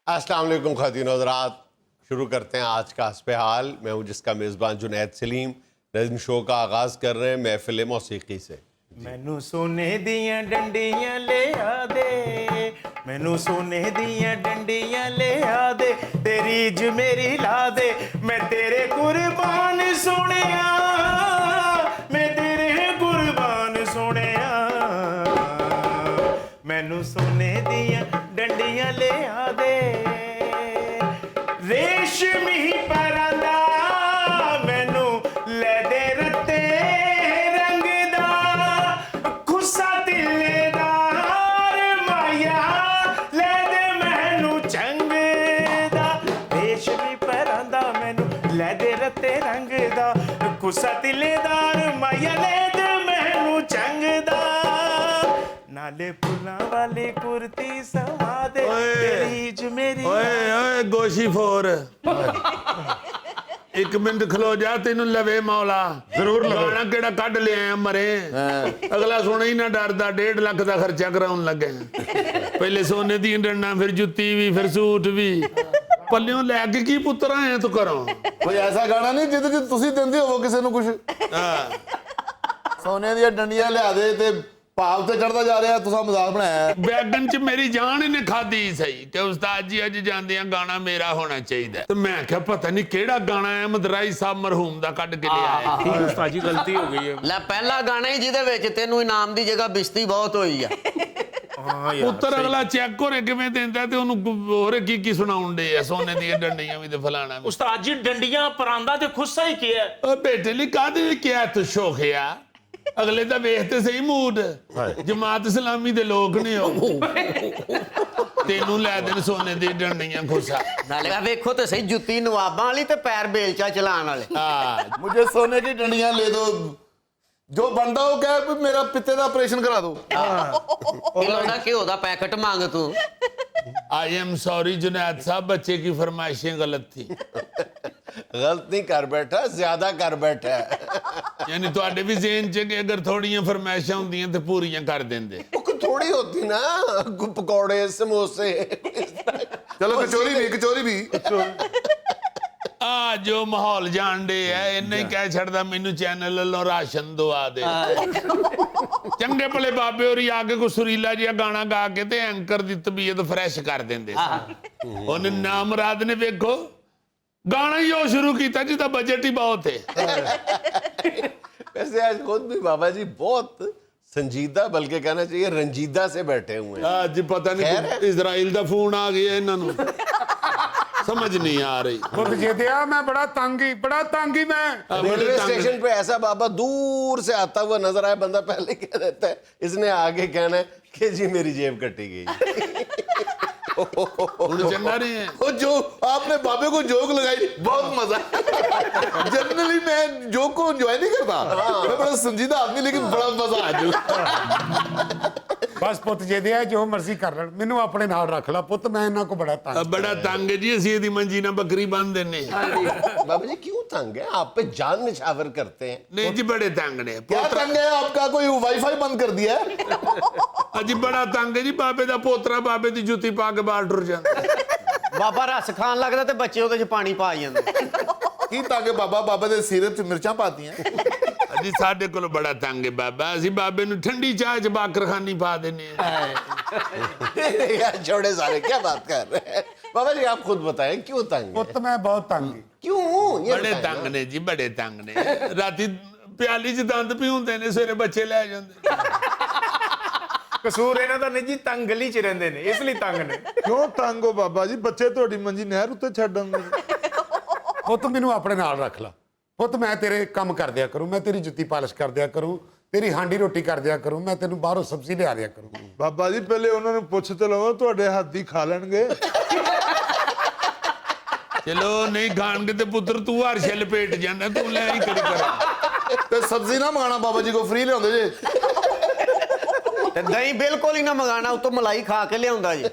अस्सलाम वालेकुम ख़वातीन हज़रात, शुरू करते हैं आज का हस्ब हाल। मैं हूँ जिसका मेज़बान जुनैद सलीम। नज़्म शो का आगाज़ कर रहे हैं महफ़िल मौसीकी से। मैनू सोने दियां डंडियां ले आ दे, मैनू सोने दियां डंडियां ले आ दे, तेरी ज मेरी ला दे, मैं तेरे कुर्बान सोनिया, मैं तेरे कुर्बान सोनिया। मैनू सोने दियां डंडियां ले आ दे, रेशमी परांदा मैनू ले दे रत्ते रंग दा, खुसा तिल्लेदार माया ले दे मैनू चंग दा, रेशमी परांदा मैनू ले दे रत्ते रंग दा, खुसा तिल्लेदार माया ले दे मैनू चंग दा, नाले फुल्लां वाली कुर्ती सवा दे, तेरी ज मेरी। ਓਏ ਓਏ ਗੋਸ਼ੀ ਫੋਰ ਇੱਕ ਮਿੰਟ ਖਲੋ ਜਾ, ਤੈਨੂੰ ਲਵੇ ਮੌਲਾ ਜ਼ਰੂਰ ਲਵਾਣਾ। ਕਿਹੜਾ ਕੱਢ ਲਿਆ ਮਰੇ, ਅਗਲਾ ਸੁਣ ਹੀ ਨਾ ਡਰਦਾ। 1.5 ਲੱਖ ਦਾ ਖਰਚਾ ਕਰਾਉਣ ਲੱਗੇ, ਪਹਿਲੇ ਸੋਨੇ ਦੀ ਡੰਡਾ, ਫਿਰ ਜੁੱਤੀ ਵੀ, ਫਿਰ ਸੂਟ ਵੀ। ਪੱਲਿਓਂ ਲੈ ਕੇ ਕੀ ਪੁੱਤਰ ਆਏ ਤੂੰ ਕਰੋ। ਕੋਈ ਐਸਾ ਗਾਣਾ ਨਹੀਂ ਜਿਹਦੇ ਚ ਤੁਸੀਂ ਦਿੰਦੇ ਹੋਵੋ ਕਿਸੇ ਨੂੰ ਕੁਝ। ਸੋਨੇ ਦੀਆਂ ਡੰਡੀਆਂ ਲਿਆ ਦੇ ਤੇ ਭਾਵ ਤੇ ਚੜਦਾ ਜਾ ਰਿਹਾ, ਤੁਸੀਂ ਮਜ਼ਾਕ ਬਣਾਇਆ। ਬੈਗਨ ਚ ਮੇਰੀ ਜਾਨ ਇਹਨੇ ਖਾਦੀ ਸਹੀ ਤੇ ਉਸਤਾਦ ਜੀ ਅੱਜ ਜਾਂਦੇ ਆ ਗਾਣਾ ਮੇਰਾ ਹੋਣਾ ਚਾਹੀਦਾ। ਤੇ ਮੈਂ ਕਿਹਾ ਪਤਾ ਨਹੀਂ ਕਿਹੜਾ ਗਾਣਾ ਹੈ, ਮਦਰਾਈ ਸਾਹਿਬ ਮਰਹੂਮ ਦਾ ਕੱਢ ਕੇ ਲਿਆਇਆ। ਠੀਕ ਉਸਤਾਦ ਜੀ, ਗਲਤੀ ਹੋ ਗਈ ਹੈ। ਲੈ ਪਹਿਲਾ ਗਾਣਾ ਹੀ ਜਿਹਦੇ ਵਿੱਚ ਤੈਨੂੰ ਇਨਾਮ ਦੀ ਜਗ੍ਹਾ ਬਿਸ਼ਤੀ ਬਹੁਤ ਹੋਈ ਆ। ਹਾਂ ਯਾਰ, ਪੁੱਤਰ ਅਗਲਾ ਚੈੱਕ ਹੋਰੇ ਕਿਵੇਂ ਦਿੰਦਾ ਤੇ ਉਹਨੂੰ ਹੋਰ ਕੀ ਸੁਣਾਉਣ ਦੇ ਆ, ਸੋਨੇ ਦੀਆਂ ਡੰਡੀਆਂ ਵੀ ਤੇ ਫਲਾਣਾ ਵੀ। ਉਸਤਾਦ ਜੀ ਡੰਡੀਆਂ ਪਰਾਂਦਾ ਤੇ ਖੁੱਸਾ ਹੀ ਕੀ ਹੈ। ਓ ਬੇਟੇ ਲਈ ਕਾਹਦੇ ਵੀ ਕਿਹਾ ਤੂੰ ਸ਼ੋਖਿਆ, ਅਗਲੇ ਦਾ ਵੇਖ ਤੇ ਸਹੀ ਮੂਡ। ਜਮਾਤ ਇਸਲਾਮੀ ਦੇ ਲੋਕ ਨੇ ਉਹ, ਤੈਨੂੰ ਲੈ ਦੇਣ ਸੋਨੇ ਦੀ ਡੰਡੀਆਂ ਖੁੱਸਾ। ਨਾਲੇ ਆ ਵੇਖੋ ਤੇ ਸਹੀ, ਜੁੱਤੀ ਨਵਾਬਾਂ ਵਾਲੀ ਤੇ ਪੈਰ ਬੇਲਚਾ ਚਲਾਉਣ ਵਾਲੇ। ਹਾਂ ਮੁਝੇ ਸੋਨੇ ਦੀ ਡੰਡੀਆਂ ਲੈ ਦੋ, ਜੋ ਬੰਦਾ ਉਹ ਕਹੇ ਵੀ ਮੇਰਾ ਪਿੱਤੇ ਦਾ ਆਪਰੇਸ਼ਨ ਕਰਾ ਦੋ। ਕਿਲੋ ਦਾ ਘਿਓ ਦਾ ਪੈਕਟ ਮੰਗ ਤੂੰ। आई एम सॉरी जुनैद साहब, बच्चे की फरमाइशें गलत थी। गलत नहीं कर बैठा, ज़्यादा कर बैठा है। यानी ਤੁਹਾਡੇ ਵੀ ਜ਼ੇਨ ਚ ਕਿ ਅਗਰ ਥੋੜੀਆਂ ਫਰਮਾਇਸ਼ਾਂ ਹੁੰਦੀਆਂ ਤੇ ਪੂਰੀਆਂ ਕਰ ਦਿੰਦੇ। वो थोड़ी होती ना, पकौड़े समोसे। ਚਲੋ ਕਚੋਰੀ ਵੀ ਆ ਜੋ ਮਾਹੌਲ ਜਾਣਦੇ ਐ, ਇੰਨਾ ਹੀ ਕਹਿ ਛੱਡਦਾ ਮੈਨੂੰ ਚੈਨਲ ਵੱਲੋਂ ਰਾਸ਼ਨ ਦਵਾ ਦੇ। ਚੰਗੇ ਭਲੇ ਬਾਬੇ ਹੋਰੀ ਆ ਕੇ ਕੋਈ ਸੁਰੀਲਾ ਜਿਹਾ ਗਾਣਾ ਗਾ ਕੇ ਤੇ ਐਂਕਰ ਦੀ ਤਬੀਅਤ ਫਰੈਸ਼ ਕਰ ਦਿੰਦੇ ਸੀ। ਉਹਨੇ ਨਾਮਰਾਦ ਨੇ ਵੇਖੋ ਗਾਣਾ ਹੀ ਉਹ ਸ਼ੁਰੂ ਕੀਤਾ ਜਿਹਦਾ ਬਜਟ ਹੀ ਬਹੁਤ ਹੈ। वैसे आज खुद भी बाबा जी बहुत संजीदा, बल्कि कहना चाहिए रंजीदा से बैठे हुए हैं। ਅੱਜ ਪਤਾ ਨਹੀਂ ਇਜ਼ਰਾਈਲ ਦਾ ਫੋਨ ਆ ਗਿਆ ਇਹਨਾਂ ਨੂੰ, समझ नहीं आ रही। खुद जेदिया मैं बड़ा तंग ही मैं। रेलवे स्टेशन पे ऐसा बाबा दूर से आता हुआ नजर आए, बंदा पहले कह देता है, इसने आगे कहना है कि जी मेरी जेब कटी गई। चंगा नहीं है वो जो आपने बाबे को जोक लगाई, बहुत मजा। जनरली मैं जोक को एंजॉय नहीं करता, मैं बड़ा संजीदा आदमी, लेकिन बड़ा मजा आ। बस पुत जेदिया जो मर्जी कर ले, मैनू अपने नाल रख ला पुत, मैं इन्हां को बड़ा तंग। बड़ा तंग है जी, ਅਸੀਂ ਇਹਦੀ ਮੰਜੀ ਨਾਲ ਬੱਕਰੀ ਬੰਨ ਦਿੰਨੇ। बाबा जी क्यों तंग है, आप पे जान निछावर करते हैं। ਨਹੀਂ ਜੀ ਬੜੇ ਤੰਗ ਨੇ। क्या तंग है आपका, कोई वाईफाई बंद कर दिया है? ਅਜੀ ਬੜਾ ਤੰਗ ਹੈ ਜੀ, ਬਾਬੇ ਦਾ ਪੋਤਰਾ ਬਾਬੇ ਦੀ ਜੁੱਤੀ ਪਾ ਕੇ ਬਾਹਰ ਟੁਰ ਜਾਂਦਾ। ਬਾਬਾ ਰਸ ਖਾਣ ਲੱਗਦਾ ਤੇ ਬੱਚੇ ਉਹਦੇ ਚ ਪਾਣੀ ਪਾ ਜਾਂਦੇ। की ताकि बाबे दे सिर च मिर्चां पाती हैं। ਅਜੀ ਸਾਡੇ ਕੋਲ ਬੜਾ ਤੰਗ ਹੈ ਬਾਬਾ, ਅਸੀਂ ਬਾਬੇ ਨੂੰ ਠੰਡੀ ਚਾਹ ਚ ਬਾਕਰਖਾਨੀ ਪਾ ਦਿੰਨੇ ਆ। यार छोड़े सारे, क्या बात कर रहे हैं बाबा जी, आप खुद बताएं क्यों तंग है? पुत मैं बहुत तंग ही। क्यों ये ਬੜੇ बताएं ਤੰਗ ना। ਨੇ ਜੀ, ਬੜੇ ਤੰਗ ਨੇ। ਰਾਤੀ ਪਿਆਲੀ ਚ ਦੰਦ ਪਿਉਂਦੇ ਨੇ, ਸਵੇਰੇ ਬੱਚੇ ਲੈ ਜਾਂਦੇ। ਕਸੂਰ ਇਹਨਾਂ ਦਾ ਨਹੀਂ ਜੀ, ਤੰਗ ਗਲੀ ਚ ਰਹਿੰਦੇ ਨੇ, ਇਸ ਲਈ ਤੰਗ ਨੇ। ਕਿਉਂ ਤੰਗ ਹੋ ਬਾਬਾ ਜੀ, ਬੱਚੇ ਤੁਹਾਡੀ ਮੰਜੀ ਨਹਿਰ ਉੱਤੇ ਛੱਡਣ ਦੇ। ਪੁੱਤ ਮੈਨੂੰ ਆਪਣੇ ਨਾਲ ਰੱਖ ਲਾ ਪੁੱਤ, ਮੈਂ ਤੇਰੇ ਕੰਮ ਕਰ ਦਿਆ ਕਰੂੰ, ਮੈਂ ਤੇਰੀ ਜੁੱਤੀ ਪਾਲਿਸ਼ ਕਰ ਦਿਆ ਕਰੂੰ, ਤੇਰੀ ਹਾਂਡੀ ਰੋਟੀ ਕਰ ਦਿਆ ਕਰੂੰ, ਮੈਂ ਤੈਨੂੰ ਬਾਹਰੋਂ ਸਬਜ਼ੀ ਲਿਆ ਦਿਆ ਕਰੂੰ। ਬਾਬਾ ਜੀ ਪਹਿਲੇ ਉਹਨਾਂ ਨੂੰ ਪੁੱਛ ਤੇ ਲਵੋ, ਤੁਹਾਡੇ ਹੱਥ ਦੀ ਖਾ ਲੈਣਗੇ। ਚਲੋ ਨਹੀਂ ਖਾਣਗੇ ਤੇ ਪੁੱਤਰ ਤੂੰ ਹਰ ਛਿੱਲ ਪੇਟ ਜਾਂਦਾ, ਤੂੰ ਲੈ ਹੀ ਕਰੀ ਕਰ। ਤੇ ਸਬਜ਼ੀ ਨਾ ਮੰਗਾਣਾ ਬਾਬਾ ਜੀ ਕੋ, ਫ੍ਰੀ ਲਿਆਉਂਦੇ ਜੇ। ਤੇ ਦਹੀਂ ਬਿਲਕੁਲ ਹੀ ਨਾ ਮੰਗਾਣਾ, ਉਤੋਂ ਮਲਾਈ ਖਾ ਕੇ ਲਿਆਉਂਦਾ ਜੀ।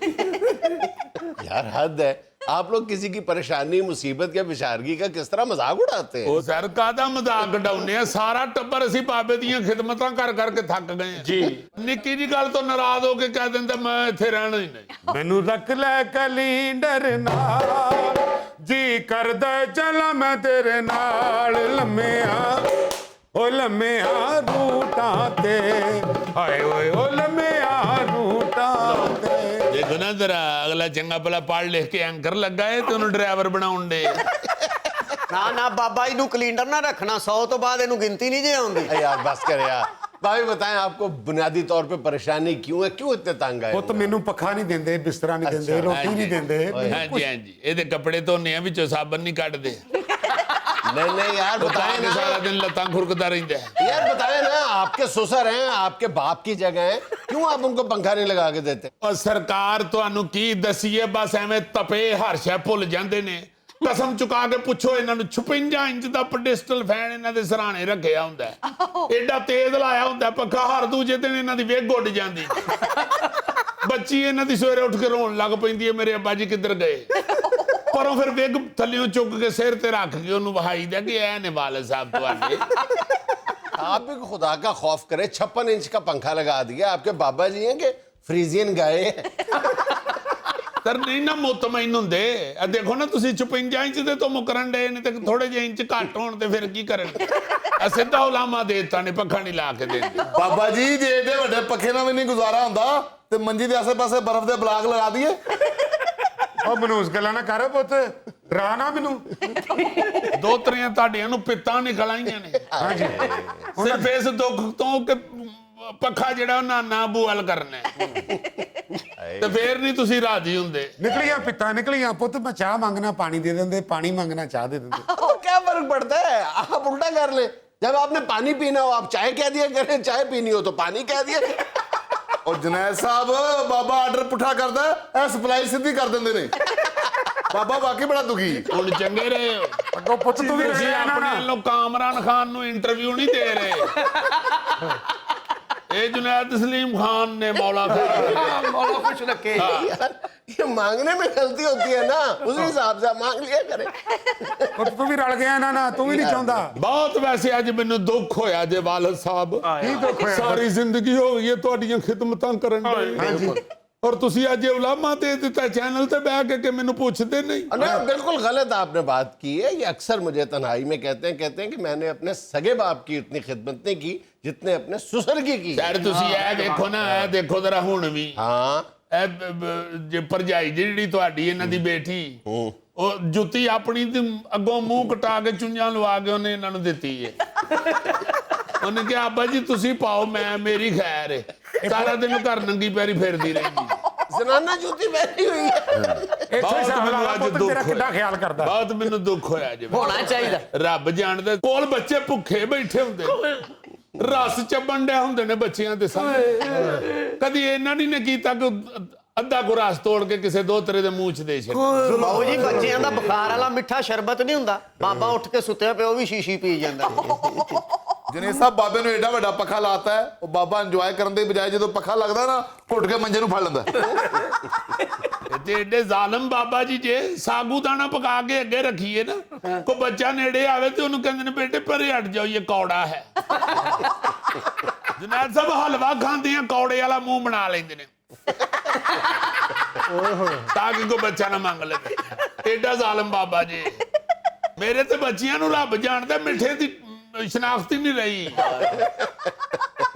यार हद है, आप लोग किसी की परेशानी मुसीबत या विचारगी का किस तरह मजाक उड़ाते हैं? ਉਹ ਸਰ ਕਾਹਦਾ ਮਜ਼ਾਕ ਕਢਾਉਨੇ ਆ, ਸਾਰਾ ਟੱਬਰ ਅਸੀਂ ਬਾਬੇ ਦੀਆਂ ਖਿਦਮਤਾਂ ਕਰ ਕਰਕੇ ਥੱਕ ਗਏ ਆ ਜੀ। ਨਿੱਕੀ ਜੀ ਗੱਲ ਤੋਂ ਨਾਰਾਜ਼ ਹੋ ਕੇ ਕਹਿ ਦਿੰਦਾ ਮੈਂ ਇੱਥੇ ਰਹਿਣਾ ਹੀ ਨਹੀਂ। ਮੈਨੂੰ ਰੱਖ ਲੈ ਕੈਲੰਡਰ ਨਾਲ, ਜੀ ਕਰਦਾ ਚਲਾ ਮੈਂ ਤੇਰੇ ਨਾਲ ਲੰਮਿਆਂ ਓ ਲੰਮਿਆਂ ਰੂਟਾਂ ਤੇ, ਹਾਏ ਓਏ ਓ ਲੰਮਿਆਂ ਰੂਟਾਂ ਤੇ। ਦੇਖੋ ਨਾ ਜਰਾ, ਅਗਲਾ ਚੰਗਾ ਭਲਾ ਪੜ੍ਹ ਲਿਖ ਕੇ ਐਂਕਰ ਲੱਗਾ ਏ ਤੇ ਉਹਨੂੰ ਡਰਾਈਵਰ ਬਣਾਉਣ ਦੇ। ਨਾ ਨਾ ਬਾਬਾ ਜੀ ਨੂੰ ਕੈਲੰਡਰ ਨਾ ਰੱਖਣਾ, 100 ਤੋਂ ਬਾਅਦ ਇਹਨੂੰ ਗਿਣਤੀ ਨਹੀਂ ਜੇ ਆਉਂਦੀ। अरे यार बस कर यार। भाभी बताएं आपको बुनियादी तौर पे परेशानी क्यों है, क्यों इतने तंग आए? ਪੁੱਤ ਮੈਨੂੰ ਪੱਖਾ ਨਹੀਂ ਦਿੰਦੇ, ਬਿਸਤਰਾ ਨਹੀਂ ਦਿੰਦੇ, ਰੋਟੀ ਨਹੀਂ ਦਿੰਦੇ। ਹਾਂਜੀ ਹਾਂਜੀ, ਇਹਦੇ ਕੱਪੜੇ ਧੋਨੇ ਆ, ਵਿੱਚੋਂ ਸਾਬਣ ਨਹੀਂ ਕੱਢਦੇ। नहीं यार बताएं बताएं ना, सारा दिन लतां खुरकता रहता है। यार बताएं ना, आपके ससुर हैं, आपके बाप की जगह है, क्यों आप उनको पंखा नहीं लगा के देते? और सरकार ਤੁਹਾਨੂੰ ਕੀ ਦਸੀਏ, ਬਸ ਐਵੇਂ ਤਪੇ ਹਰਸ਼ਾ ਭੁੱਲ ਜਾਂਦੇ ਨੇ। ਕਸਮ ਚੁਕਾ ਕੇ ਪੁੱਛੋ ਇਹਨਾਂ ਨੂੰ, 56 ਇੰਚ ਦਾ ਪੈਡੈਸਟਲ ਫੈਨ ਇਹਨਾਂ ਦੇ ਸਰਾਣੇ ਰੱਖਿਆ ਹੁੰਦਾ ਹੈ। ਐਡਾ ਤੇਜ਼ ਲਾਇਆ ਹੁੰਦਾ ਪੱਖਾ, ਹਰ ਦੂਜੇ ਦਿਨ ਇਹਨਾਂ ਦੀ ਵੇਗ ਉੱਡ ਜਾਂਦੀ। ਬੱਚੀ ਇਹਨਾਂ ਦੀ ਸਵੇਰੇ ਉੱਠ ਕੇ ਰੋਣ ਲੱਗ ਪੈਂਦੀ ਹੈ, ਮੇਰੇ ਅੱਬਾ ਜੀ ਕਿੱਧਰ ਗਏ। ਪਰ ਉਹ ਫਿਰ ਵੇਗ ਥੱਲਿਓਂ ਚੁੱਕ ਕੇ ਸਿਰ ਤੇ ਰੱਖ ਕੇ ਉਹਨੂੰ ਵਹਾਈ ਦਾ ਕਿ ਐ ਨੇ ਵਾਲਦ ਸਾਹਿਬ ਤੁਹਾਡੇ। आप भी खुदा का खौफ करे, 56 इंच का पंखा लगा दिया। आपके बाबा जी हैं कि फ्रीजियन गाय हैं? तर ਨਹੀਂ ਨਾ ਮੁਤਮਈਨ ਹੁੰਦੇ। ਆ ਦੇਖੋ ਨਾ ਤੁਸੀਂ 56 ਇੰਚ ਦੇ ਤੋਂ ਮੁਕਰਨ ਡਏ ਨੇ, ਤੇ ਥੋੜੇ ਜਿਹੇ ਇੰਚ ਘੱਟ ਹੋਣ ਤੇ ਫਿਰ ਕੀ ਕਰਨ। ਸਿੱਧਾ ਉਲਾਮਾ ਦੇ ਦਿੱਤਾ ਨੇ, ਪੱਖਾ ਨਹੀਂ ਲਾ ਕੇ ਦਿੰਦੇ। ਬਾਬਾ ਜੀ ਜੇ ਏਡੇ ਵੱਡੇ ਪੱਖੇ ਨਾਲ ਵੀ ਨਹੀਂ ਗੁਜ਼ਾਰਾ ਹੁੰਦਾ ਤੇ ਮੰਜੀ ਦੇ ਆਸੇ-ਪਾਸੇ ਬਰਫ਼ ਦੇ ਬਲਾਕ ਲਗਾ ਦਈਏ। ਉਹ ਮਨੂਸ ਗੱਲਾਂ ਨਾ ਕਰ ਪੁੱਤ, ਡਰਾ ਨਾ ਮੈਨੂੰ। ਦੋ ਤਰੀਆਂ ਤੁਹਾਡੀਆਂ ਨੂੰ ਪਿੱਤਾਂ ਨਿਕਲ ਆਈਆਂ ਨੇ। ਹਾਂਜੀ ਸਿਰਫ ਇਸ ਦੁੱਖ ਤੋਂ ਕਿ ਪੱਖਾ ਜਿਹੜਾ ਉਹ ਨਾਨਾ ਬੂਅਲ ਕਰਨਾ ਹੈ। ਤੇ ਫੇਰ ਨਹੀਂ ਤੁਸੀਂ ਰਾਜੀ ਹੁੰਦੇ। ਨਿਕਲੀਆਂ ਪਿੱਤਾਂ ਨਿਕਲੀਆਂ ਪੁੱਤ, ਮੈਂ ਚਾਹ ਮੰਗਣਾ ਪਾਣੀ ਦੇ ਦਿੰਦੇ, ਪਾਣੀ ਮੰਗਣਾ ਚਾਹ ਦੇ ਦਿੰਦੇ। क्या फर्क पड़ता है, आप उल्टा कर ले। जब आपने पानी पीना हो आप चाय कह दिया करें, चाय पीनी हो तो पानी कह दिया करें। ਔਰ ਜੁਨੈਦ ਸਾਹਿਬ ਬਾਬਾ ਆਰਡਰ ਪੁੱਠਾ ਕਰਦਾ, ਇਹ ਸਪਲਾਈ ਸਿੱਧੀ ਕਰ ਦਿੰਦੇ ਨੇ। ਬਾਬਾ ਵਾਕਈ ਬੜਾ ਦੁਖੀ। ਹੁਣ ਚੰਗੇ ਰਹੇ ਹੋ। ਅੱਗੋਂ ਪੁੱਤ ਤੂੰ ਵੀ ਤੁਸੀਂ ਆਪਣੇ ਵੱਲੋਂ ਕਾਮਰਾਨ ਖਾਨ ਨੂੰ ਇੰਟਰਵਿਊ ਨਹੀਂ ਦੇ ਰਹੇ। ਇਹ ਜੁਨੈਦ ਸਲੀਮ ਖਾਨ ਨੇ ਮੌਲਾ ਖਾਨ। ਮੌਲਾ ਖੁਸ਼ ਰੱਖੇ। यार ये मांगने में गलती होती है ना, उस हिसाब से आप मांग लिया करें। ਪੁੱਤ ਤੂੰ ਵੀ ਰਲ ਗਿਆ ਇਹਨਾਂ ਨਾਲ, ਤੂੰ ਵੀ ਨਹੀਂ ਚਾਹੁੰਦਾ। ਬਹੁਤ ਵੈਸੇ ਅੱਜ ਮੈਨੂੰ ਦੁੱਖ ਹੋਇਆ ਜੇ ਵਾਲਦ ਸਾਹਿਬ। ਕੀ ਦੁੱਖ ਹੋਇਆ? ਸਾਰੀ ਜ਼ਿੰਦਗੀ ਹੋ ਗਈ ਹੈ ਤੁਹਾਡੀਆਂ ਖਿਦਮਤਾਂ ਕਰਨ ਦੀ। ਹਾਂਜੀ ਔਰ ਤੁਸੀਂ ਅੱਜ ਉਲਾਮਾ ਦੇ ਦਿੱਤਾ ਚੈਨਲ ਤੇ ਬਹਿ ਕੇ ਮੈਨੂੰ ਪੁੱਛਦੇ नहीं। नहीं, बिल्कुल गलत आपने बात की है। ये अक्सर मुझे तन्हाई में कहते हैं कि मैंने अपने सगे बाप की इतनी खिदमत नहीं की जितने अपने ससुर की ਯਾਰ ਤੁਸੀਂ ਇਹ ਦੇਖੋ ਨਾ, ਇਹ ਦੇਖੋ ਜ਼ਰਾ ਹੁਣ ਵੀ हाँ ਇਹ ਜੇ ਭਰਜਾਈ ਜਿਹੜੀ ਤੁਹਾਡੀ ਇਹਨਾਂ ਦੀ ਬੇਟੀ, ਉਹ ਜੁੱਤੀ ਆਪਣੀ ਤੇ ਅੱਗੋਂ ਮੂੰਹ ਕਟਾ ਕੇ ਚੁੰਝਾਂ ਲਵਾ ਕੇ ਉਹਨੇ ਇਹਨਾਂ ਨੂੰ ਦਿੱਤੀ ਹੈ। ਉਹਨੇ ਕਿਹਾ ਅੱਬਾ ਜੀ ਤੁਸੀਂ ਪਾਓ, ਮੈਂ ਮੇਰੀ ਖੈਰ ਹੈ। ਸਾਰਾ ਦਿਨ ਘਰ ਨੰਗੀ ਪੈਰੀ ਫਿਰਦੀ ਰਹਿੰਦੀ। जनाना जूती पहनी हुई है। ਇੱਥੇ ਹਿਸਾਬ ਲਾ ਲਾ ਪੁੱਤ, ਤੇਰਾ ਕਿੱਡਾ ਖਿਆਲ ਕਰਦਾ। ਬਹੁਤ ਮੈਨੂੰ ਦੁੱਖ ਹੋਇਆ ਜੀ। ਹੋਣਾ ਚਾਹੀਦਾ। ਰੱਬ ਜਾਣਦਾ, ਕੋਲ ਬੱਚੇ ਭੁੱਖੇ ਬੈਠੇ ਹੁੰਦੇ ਨੇ, ਰਸ ਚੱਬਣ ਡਿਆ ਹੁੰਦੇ ਨੇ ਬੱਚਿਆਂ ਦੇ ਸਾਹਮਣੇ। ਕਦੀ ਇਹਨਾਂ ਨੇ ਕੀਤਾ ਕਿ ਅੱਧਾ ਕੋ ਰਸ ਤੋੜ ਕੇ ਕਿਸੇ ਦੋਤਰੇ ਦੇ ਮੂੰਹ 'ਚ ਦੇ ਛੱਡ। ਬਾਬੂ ਜੀ ਬੱਚਿਆਂ ਦਾ ਬੁਖਾਰ ਵਾਲਾ ਮਿੱਠਾ ਸ਼ਰਬਤ ਨਹੀਂ ਹੁੰਦਾ, ਬਾਬਾ ਉੱਠ ਕੇ ਸੁੱਤਿਆ ਪਿਆ ਉਹ ਵੀ ਸ਼ੀਸ਼ੀ ਪੀ ਜਾਂਦਾ। ਜੁਨੈਦ ਸਾਹਿਬ ਬਾਬੇ ਨੂੰ ਏਡਾ ਵੱਡਾ ਪੱਖਾ ਲਾਤਾ ਹੈ, ਉਹ ਬਾਬਾ ਇੰਜੋਏ ਕਰਨ ਦੇ ਬਜਾਏ ਜਦੋਂ ਪੱਖਾ ਲੱਗਦਾ ਨਾ ਘੁੱਟ ਕੇ ਮੰਜੇ ਨੂੰ ਫੜ ਲੈਂਦਾ। ਤੇ ਏਡੇ ਜ਼ਾਲਮ ਬਾਬਾ ਜੀ ਜੇ ਸਾਗੂ ਦਾਣਾ ਪਕਾ ਕੇ ਅੱਗੇ ਰੱਖੀਏ ਨਾ, ਕੋ ਬੱਚਾ ਨੇੜੇ ਆਵੇ ਤੇ ਉਹਨੂੰ ਕਹਿੰਦੇ ਨੇ ਬੇਟੇ ਪਰੇ ਹਟ ਜਾਓ, ਇਹ ਕੌੜਾ ਹੈ। ਜਨਾਬ ਸਾਹਿਬ ਹਲਵਾ ਖਾਂਦੇ ਆ, ਕੌੜੇ ਵਾਲਾ ਮੂੰਹ ਬਣਾ ਲੈਂਦੇ ਨੇ ਤਾਂ ਕਿ ਕੋਈ ਬੱਚਾ ਨਾ ਮੰਗ ਲਵੇ। ਏਡਾ ਜ਼ਾਲਮ ਬਾਬਾ ਜੀ। ਮੇਰੇ ਤੇ ਬੱਚਿਆਂ ਨੂੰ ਰੱਬ ਜਾਣਦਾ, ਮਿੱਠੇ ਦੀ ਸ਼ਨਾਖਤ ਹੀ ਨਹੀਂ ਰਹੀ।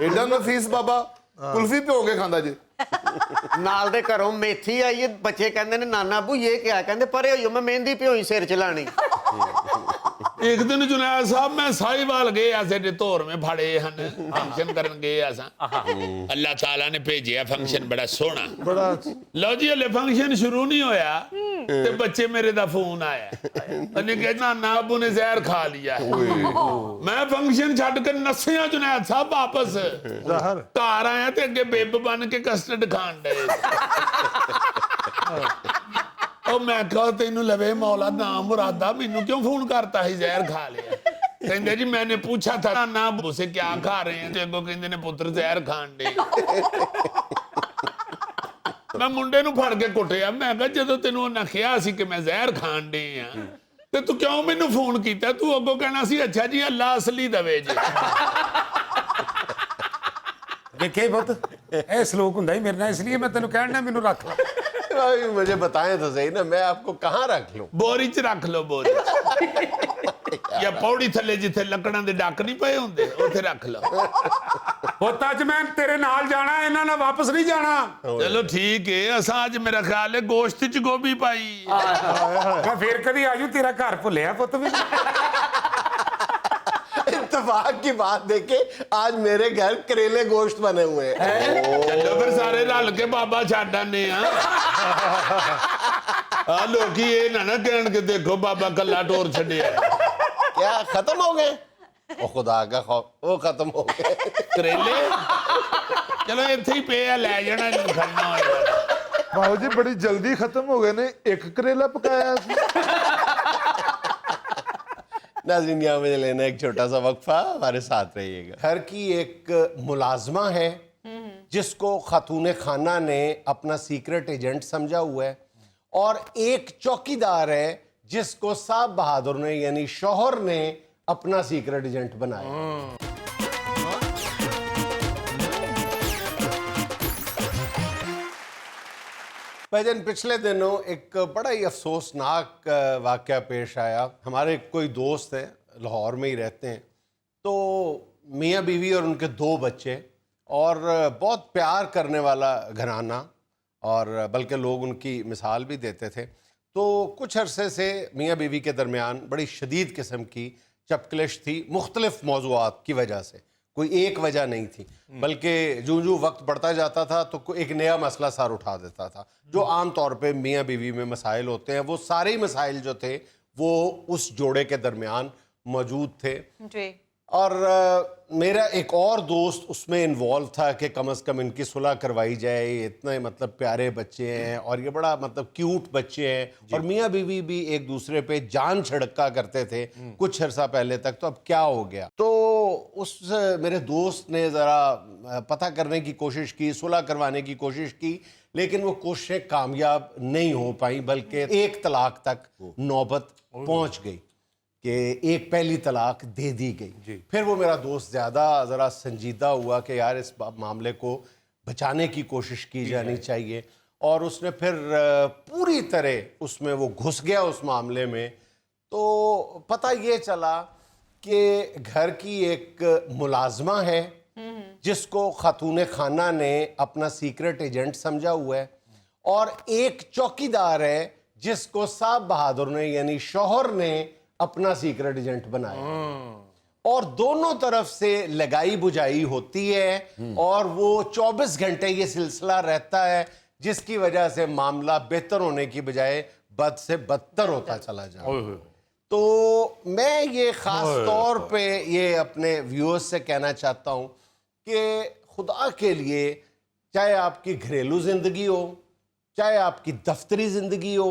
ਏਡਾ ਨਫੀਸ ਬਾਬਾ ਕੁਲਫੀ ਭਿਓ ਕੇ ਖਾਂਦਾ ਜੀ। ਨਾਲ ਦੇ ਘਰੋਂ ਮੇਥੀ ਆਈ ਹੈ, ਬੱਚੇ ਕਹਿੰਦੇ ਨੇ ਨਾਨਾ ਬੂ ਇਹ ਕਿਹਾ, ਕਹਿੰਦੇ ਪਰੇ ਹੋਈਓ ਮੈਂ ਮਹਿੰਦੀ ਭਿਓਈ ਸਿਰ ਚ ਲਾਣੀ। ਇੱਕ ਦਿਨ ਜੁਨੈਦ ਸਾਹਿਬ ਮੈਂ ਸਾਹੀਵਾਲ ਗਏ ਆ, ਸਾਡੇ ਧੋਰ ਮੇ ਫੜੇ ਹਨ, ਫੰਕਸ਼ਨ ਕਰਨ ਗਏ ਆ ਸਾਂ। ਅੱਲਾਹ ਤਾਲਾ ਨੇ ਭੇਜਿਆ ਫੰਕਸ਼ਨ ਬੜਾ ਸੋਹਣਾ। ਬੜਾ ਲਓ ਜੀ ਹਲੇ ਫੰਕਸ਼ਨ ਸ਼ੁਰੂ ਨਹੀਂ ਹੋਇਆ ਤੇ ਬੱਚੇ ਮੇਰੇ ਦਾ ਫੋਨ ਆਇਆ। ਉਹਨੇ ਕਿਹਾ ਨਾਨਾ ਅਬੂ ਨੇ ਜ਼ਹਿਰ ਖਾ ਲਿਆ। ਮੈਂ ਫੰਕਸ਼ਨ ਛੱਡ ਕੇ ਨੱਸਿਆ ਜੁਨੈਦ ਸਾਹਿਬ ਵਾਪਸ। ਜ਼ਹਿਰ ਘਰ ਆਇਆ ਤੇ ਅੱਗੇ ਬਿੱਬ ਬਣ ਕੇ ਕਸਟਰਡ ਖਾਣ ਡਏ। ਉਹ ਮੈਂ ਕਿਹਾ ਤੈਨੂੰ ਲਵੇ ਮੌਲਾ ਨਾ ਮੁਰਾਦਾ, ਮੈਨੂੰ ਕਿਉਂ ਫੋਨ ਕਰਤਾ ਹੈ, ਜ਼ਹਿਰ ਖਾ ਲਿਆ। ਕਹਿੰਦੇ ਜੀ ਮੈंने पूछा था ना अबू से क्या खा रहे हैं, ਤੇ ਅੱਗੋਂ ਕਹਿੰਦੇ ਨੇ ਪੁੱਤਰ ਜ਼ਹਿਰ ਖਾਣ ਦੇ। ਮੈਂ ਮੁੰਡੇ ਨੂੰ ਫੜ ਕੇ ਕੁੱਟਿਆ, ਮੈਂ ਕਿਹਾ ਜਦੋਂ ਤੈਨੂੰ ਉਹਨਾਂ ਕਿਹਾ ਸੀ ਕਿ ਮੈਂ ਜ਼ਹਿਰ ਖਾਣ ਡੇ ਆ ਤੇ ਤੂੰ ਕਿਉਂ ਮੈਨੂੰ ਫੋਨ ਕੀਤਾ? ਤੂੰ ਅੱਗੋਂ ਕਹਿਣਾ ਸੀ ਅੱਛਾ ਜੀ ਅੱਲਾ ਅਸਲੀ ਦਵੇ ਜੀ। ਦੇਖੇ ਪੁੱਤ ਇਹ ਸਲੋਕ ਹੁੰਦਾ ਹੀ ਮੇਰੇ ਨਾਲ, ਇਸ ਲਈ ਮੈਂ ਤੈਨੂੰ ਕਹਿਣਾ ਮੈਨੂੰ ਰੱਖ ਲੈ। भाई मुझे बताएं तो सही ना, मैं आपको कहाँ रख लूं? ਬੋਰੀ 'ਚ ਰੱਖ ਲਓ, ਬੋਰੀ 'ਚ ਜਾਂ ਪੌੜੀ ਥੱਲੇ ਜਿੱਥੇ ਲੱਕੜਾਂ ਦੇ ਡੱਕ ਨਹੀਂ ਪਏ ਹੁੰਦੇ ਉੱਥੇ ਰੱਖ ਲਓ। ਪੁੱਤ ਅੱਜ ਮੈਂ ਤੇਰੇ ਨਾਲ ਜਾਣਾ, ਇਹਨਾਂ ਨਾਲ ਵਾਪਸ ਨਹੀਂ ਜਾਣਾ। ਚਲੋ ਠੀਕ ਹੈ, ਅਸਾਂ ਅੱਜ ਮੇਰਾ ਖਿਆਲ ਹੈ ਗੋਸ਼ਤ 'ਚ ਗੋਭੀ ਪਾਈ। ਮੈਂ ਫੇਰ ਕਦੀ ਆਜੂ, ਤੇਰਾ ਘਰ ਭੁੱਲਿਆ ਪੁੱਤ ਵੀ। इत्तेफाक की बात देखे आज मेरे घर करेले गोश्त बने हुए हैं। ਚਲੋ ਫਿਰ ਸਾਰੇ ਰਲ ਕੇ ਬਾਬਾ ਛੱਡ ਆਨੇ ਆ। ਆ ਲੋਕੀ ਇਹ ਨਾ ਕਹਿਣ ਕਿ ਦੇਖੋ ਬਾਬਾ ਕੱਲਾ ਟੋਰ ਛੱਡਿਆ। क्या खत्म हो गए? ओ खुदा का खौफ, वो खत्म हो गए। ਕਰੇਲੇ ਚਲੋ ਇੱਥੇ ਹੀ ਪਏ ਆ, ਲੈ ਜਾਣਾ ਨਹੀਂ ਖੜਨਾ ਹੋਇਆ। ਬਾਬੂ ਜੀ ਬੜੀ ਜਲਦੀ ਖਤਮ ਹੋ ਗਏ ਨੇ, ਇੱਕ ਕਰੇਲਾ ਪਕਾਇਆ ਸੀ। नाज़रीन यहाँ मुझे लेना एक छोटा सा वक्फा, हमारे साथ रहिएगा। घर की एक मुलाजमा है जिसको खातून खाना ने अपना सीक्रेट एजेंट समझा हुआ है, और एक चौकीदार है जिसको साहब बहादुर ने यानी शौहर ने अपना सीक्रेट एजेंट बनाया। भाईजान पिछले दिनों एक बड़ा ही अफसोसनाक वाक़या पेश आया। हमारे कोई दोस्त है, लाहौर में ही रहते हैं, तो मियाँ बीवी और उनके 2 बच्चे, और बहुत प्यार करने वाला घराना, और बल्कि लोग उनकी मिसाल भी देते थे। तो कुछ अरसे से मियाँ बीवी के दरमियान बड़ी शदीद किस्म की चपकलिश थी, मुख्तलिफ मौज़ूआत की वजह से, कोई एक वजह नहीं थी, बल्कि जो वक्त बढ़ता जाता था तो एक नया मसला सर उठा देता था। जो आम तौर पे मियाँ बीवी में मसाइल होते हैं, वो सारे ही मसाइल जो थे वो उस जोड़े के दरमियान मौजूद थे जी। और मेरा एक और दोस्त उसमें इन्वॉल्व था कि कम से कम इनकी सुलह करवाई जाए, ये इतने मतलब प्यारे बच्चे हैं और ये बड़ा मतलब क्यूट बच्चे हैं, और मियाँ बीवी भी एक दूसरे पे जान छिड़का करते थे कुछ अर्सा पहले तक। तो अब क्या हो गया? तो उस मेरे दोस्त ने ज़रा पता करने की कोशिश की, सुलह करवाने की कोशिश की, लेकिन वो कोशिशें कामयाब नहीं हो पाई, बल्कि 1 तलाक तक नौबत पहुँच गई कि एक पहली तलाक दे दी गई। फिर वो मेरा दोस्त ज़्यादा ज़रा संजीदा हुआ कि यार इस मामले को बचाने की कोशिश की जानी चाहिए, और उसने फिर पूरी तरह उसमें वो घुस गया उस मामले में। तो पता ये चला कि घर की एक मुलाजमा है जिसको खातून खाना ने अपना सीक्रेट एजेंट समझा हुआ है, और एक चौकीदार है जिसको साहब बहादुर ने यानी शौहर ने अपना सीक्रेट एजेंट बनाया, और दोनों तरफ से लगाई बुझाई होती है, और वो 24 घंटे ये सिलसिला रहता है, जिसकी वजह से मामला बेहतर होने की बजाय बद से बदतर होता चला जाए। तो मैं ये ख़ास तौर पे ये अपने व्यूअर्स से कहना चाहता हूँ कि खुदा के लिए, चाहे आपकी घरेलू ज़िंदगी हो, चाहे आपकी दफ्तरी ज़िंदगी हो,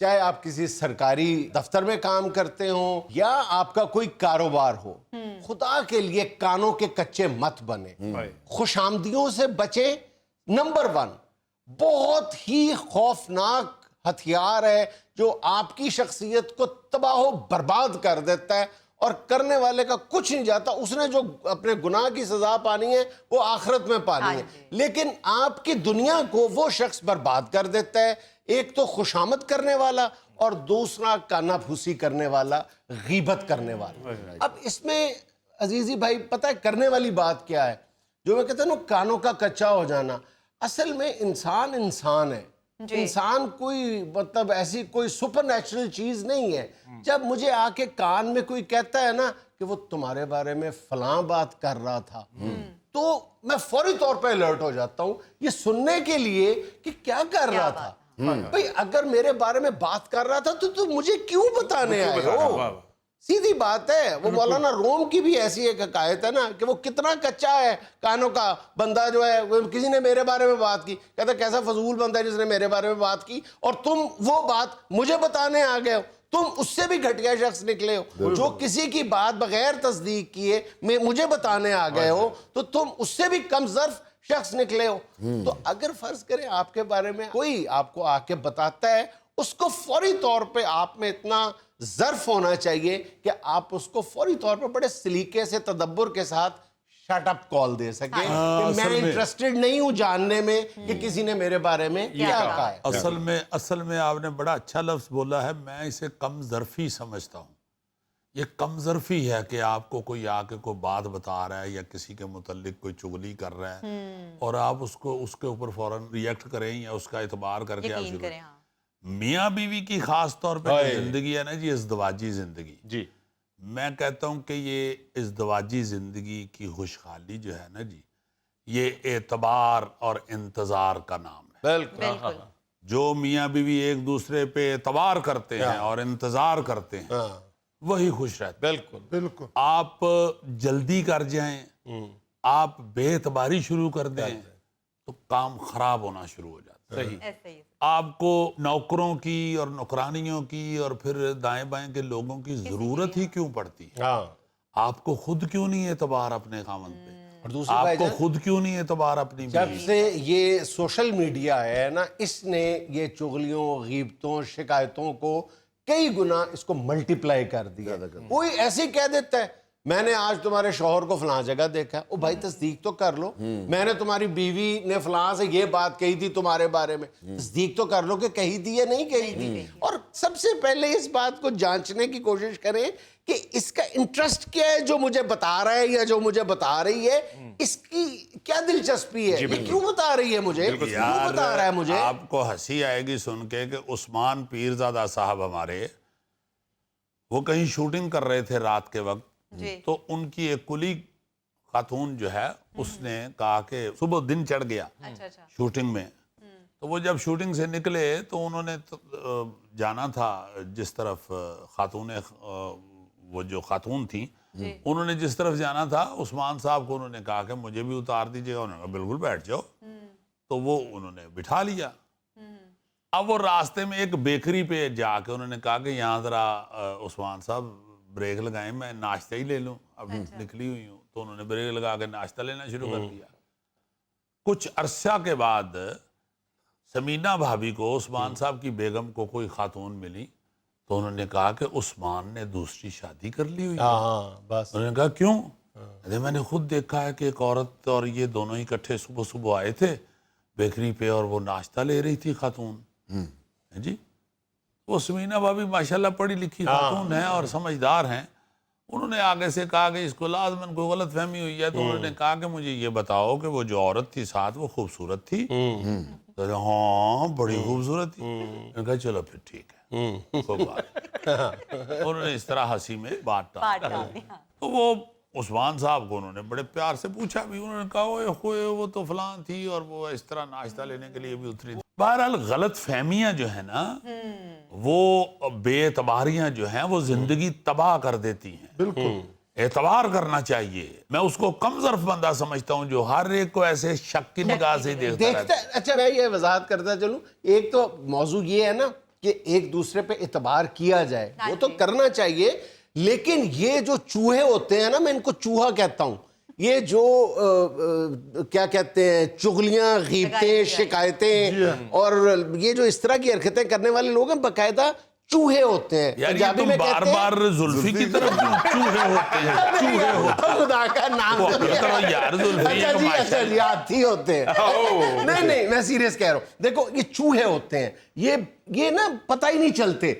चाहे आप किसी सरकारी दफ्तर में काम करते हो, या आपका कोई कारोबार हो, खुदा के लिए कानों के कच्चे मत बने, खुशामदियों से बचे। नंबर 1 बहुत ही खौफनाक हथियार है जो आपकी शख्सियत को तबाह बर्बाद कर देता है, और करने वाले का कुछ नहीं जाता। उसने जो अपने गुनाह की सजा पानी है वो आखिरत में पानी है, लेकिन आपकी दुनिया को वो शख्स बर्बाद कर देता है। एक तो खुशामद करने वाला, और दूसरा काना फूसी करने वाला, गीबत करने वाला। अब इसमें अजीजी भाई पता है करने वाली बात क्या है? जो मैं कहता हूँ ना, कानों का कच्चा हो जाना। असल में इंसान इंसान है, इंसान कोई मतलब ऐसी कोई सुपर नेचुरल चीज नहीं है। जब मुझे आके कान में कोई कहता है ना कि वो तुम्हारे बारे में फलां बात कर रहा था, तो मैं फौरी तौर पे अलर्ट हो जाता हूँ ये सुनने के लिए कि क्या कर रहा था। भाई अगर मेरे बारे में बात कर रहा था तो मुझे क्यों बताने आए हो? सीधी बात है। वो मौलाना रोम की भी ऐसी एक हकायत है ना कि वो कितना कच्चा है कानों का बंदा जो है। वो किसी ने मेरे बारे में बात की, कहता कैसा फजूल बंदा है जिसने मेरे बारे में बात की, और तुम वो बात मुझे बताने आ गए हो। तुम उससे भी घटिया शख्स निकले हो जो किसी की बात बगैर तस्दीक किए मुझे बताने आ गए हो, तो तुम उससे भी कम ज़र्फ شخص نکلے ہو. تو اگر فرض کریں آپ کے بارے میں کوئی آپ کو آ کے بتاتا ہے, اس کو فوری طور پہ آپ میں اتنا ظرف ہونا چاہیے کہ آپ اس کو فوری طور پہ بڑے سلیقے سے تدبر کے ساتھ شٹ اپ کال دے سکے کہ میں انٹرسٹڈ نہیں ہوں جاننے میں کہ کسی نے میرے بارے میں کیا کہا ہے. اصل میں آپ نے بڑا اچھا لفظ بولا ہے, میں اسے کم ظرفی سمجھتا ہوں. یہ کم ظرفی ہے کہ آپ کو کوئی آ کے کوئی بات بتا رہا ہے یا کسی کے متعلق کوئی چغلی کر رہا ہے اور آپ اس کے اوپر فوراً ریئیکٹ کریں یا اس کا اعتبار کر کے آپ شروع کریں. میاں بیوی کی خاص طور پہ زندگی ہے نا جی, ازدواجی زندگی, جی میں کہتا ہوں کہ یہ ازدواجی زندگی کی خوشحالی جو ہے نا جی, یہ اعتبار اور انتظار کا نام ہے. بالکل. جو میاں بیوی ایک دوسرے پہ اعتبار کرتے ہیں اور انتظار کرتے ہیں وہی خوش رہتے. بالکل بالکل. آپ جلدی کر جائیں, آپ بے اعتباری شروع کر دیں تو کام خراب ہونا شروع ہو جاتا ہے. صحیح. آپ کو نوکروں کی اور نوکرانیوں کی اور پھر دائیں بائیں کے لوگوں کی ضرورت ہی کیوں پڑتی ہے؟ ہاں. آپ کو خود کیوں نہیں اعتبار اپنے خاوند پہ؟ اور دوسری آپ بات کو خود کیوں نہیں اعتبار اپنی جب بیوی؟ سے یہ سوشل میڈیا ہے نا, اس نے یہ چغلیوں, غیبتوں, شکایتوں کو کئی گنا اس کو ملٹیپلائی کر دیا. کوئی ایسے ہی کہہ دیتا ہے میں نے آج تمہارے شوہر کو فلاں جگہ دیکھا. او بھائی تصدیق تو کر لو. میں نے تمہاری بیوی نے فلاں سے یہ بات کہی تھی تمہارے بارے میں, تصدیق تو کر لو کہ کہی تھی یا نہیں کہی تھی. اور سب سے پہلے اس بات کو جانچنے کی کوشش کریں کہ اس کا انٹرسٹ کیا ہے جو مجھے بتا رہا ہے یا جو مجھے بتا رہی ہے, اس کی کیا دلچسپی ہے, یہ کیوں بتا رہی ہے مجھے, کیوں بتا رہا ہے مجھے. آپ کو ہنسی آئے گی سن کے کہ عثمان پیرزادہ صاحب ہمارے, وہ کہیں شوٹنگ کر رہے تھے رات کے وقت, تو ان کی ایک کلیگ خاتون جو ہے اس نے کہا کہ صبح دن چڑھ گیا شوٹنگ میں, تو وہ جب شوٹنگ سے نکلے تو انہوں نے جانا تھا جس طرف خاتون, وہ جو خاتون تھیں انہوں نے جس طرف جانا تھا, عثمان صاحب کو انہوں نے کہا کہ مجھے بھی اتار دیجیے گا. انہوں نے کہا بالکل بیٹھ جاؤ. تو وہ انہوں نے بٹھا لیا. اب وہ راستے میں ایک بیکری پہ جا کے انہوں نے کہا کہ یہاں ذرا عثمان صاحب بریک لگائیں, میں ناشتہ ہی لے لوں, اب نکلی ہوئی ہوں. تو انہوں نے بریک لگا کے ناشتہ لینا شروع کر دیا. کچھ عرصہ کے بعد سمینہ بھابی کو, عثمان صاحب کی بیگم کو, کوئی خاتون ملی, تو انہوں نے کہا کہ عثمان نے دوسری شادی کر لی ہوئی. بس انہوں نے کہا کیوں؟ میں نے خود دیکھا ہے کہ ایک عورت اور یہ دونوں اکٹھے صبح صبح آئے تھے بیکری پہ اور وہ ناشتہ لے رہی تھی خاتون. جی وہ سمینہ بھابی ماشاءاللہ پڑھی لکھی خاتون ہیں اور سمجھدار ہیں. انہوں نے آگے سے کہا کہ اس کو لازماً کوئی غلط فہمی ہوئی ہے, تو انہوں نے کہا کہ مجھے یہ بتاؤ کہ وہ جو عورت تھی ساتھ وہ خوبصورت تھی؟ تو ہاں بڑی خوبصورت تھی. انہوں نے کہا چلو پھر ٹھیک ہے کوئی بات. انہوں نے اس طرح ہنسی میں بات ڈالی. تو وہ عثمان صاحب کو انہوں نے بڑے پیار سے پوچھا بھی, انہوں نے کہا اوئے وہ تو فلان تھی اور وہ اس طرح ناشتہ لینے کے لیے بھی اتری تھی. بہرحال غلط فہمیاں جو ہیں نا, وہ بے اعتباریاں جو ہیں وہ زندگی تباہ کر دیتی ہیں. بالکل. اعتبار کرنا چاہیے. میں اس کو کم ظرف بندہ سمجھتا ہوں جو ہر ایک کو ایسے شک کی نگاہ سے دیکھتا رہتا ہے. اچھا میں یہ وضاحت کرتا چلوں, ایک تو موضوع یہ ہے نا کہ ایک دوسرے پہ اعتبار کیا جائے, وہ تو کرنا چاہیے, لیکن یہ جو چوہے ہوتے ہیں نا, میں ان کو چوہا کہتا ہوں, یہ جو کیا کہتے ہیں چغلیاں, غیبتیں, شکایتیں اور یہ جو اس طرح کی حرکتیں کرنے والے لوگ ہیں, باقاعدہ چوہے ہوتے ہیں. یار یہ تم بار بار زلفی کی طرف چوہے ہوتے ہیں, چوہے ہوتے ہیں. خدا کا نام یار زلفی اچھا جی ہاتھی ہوتے ہیں. نہیں میں سیریس کہہ رہا ہوں. دیکھو یہ چوہے ہوتے ہیں, یہ نا پتہ ہی نہیں چلتے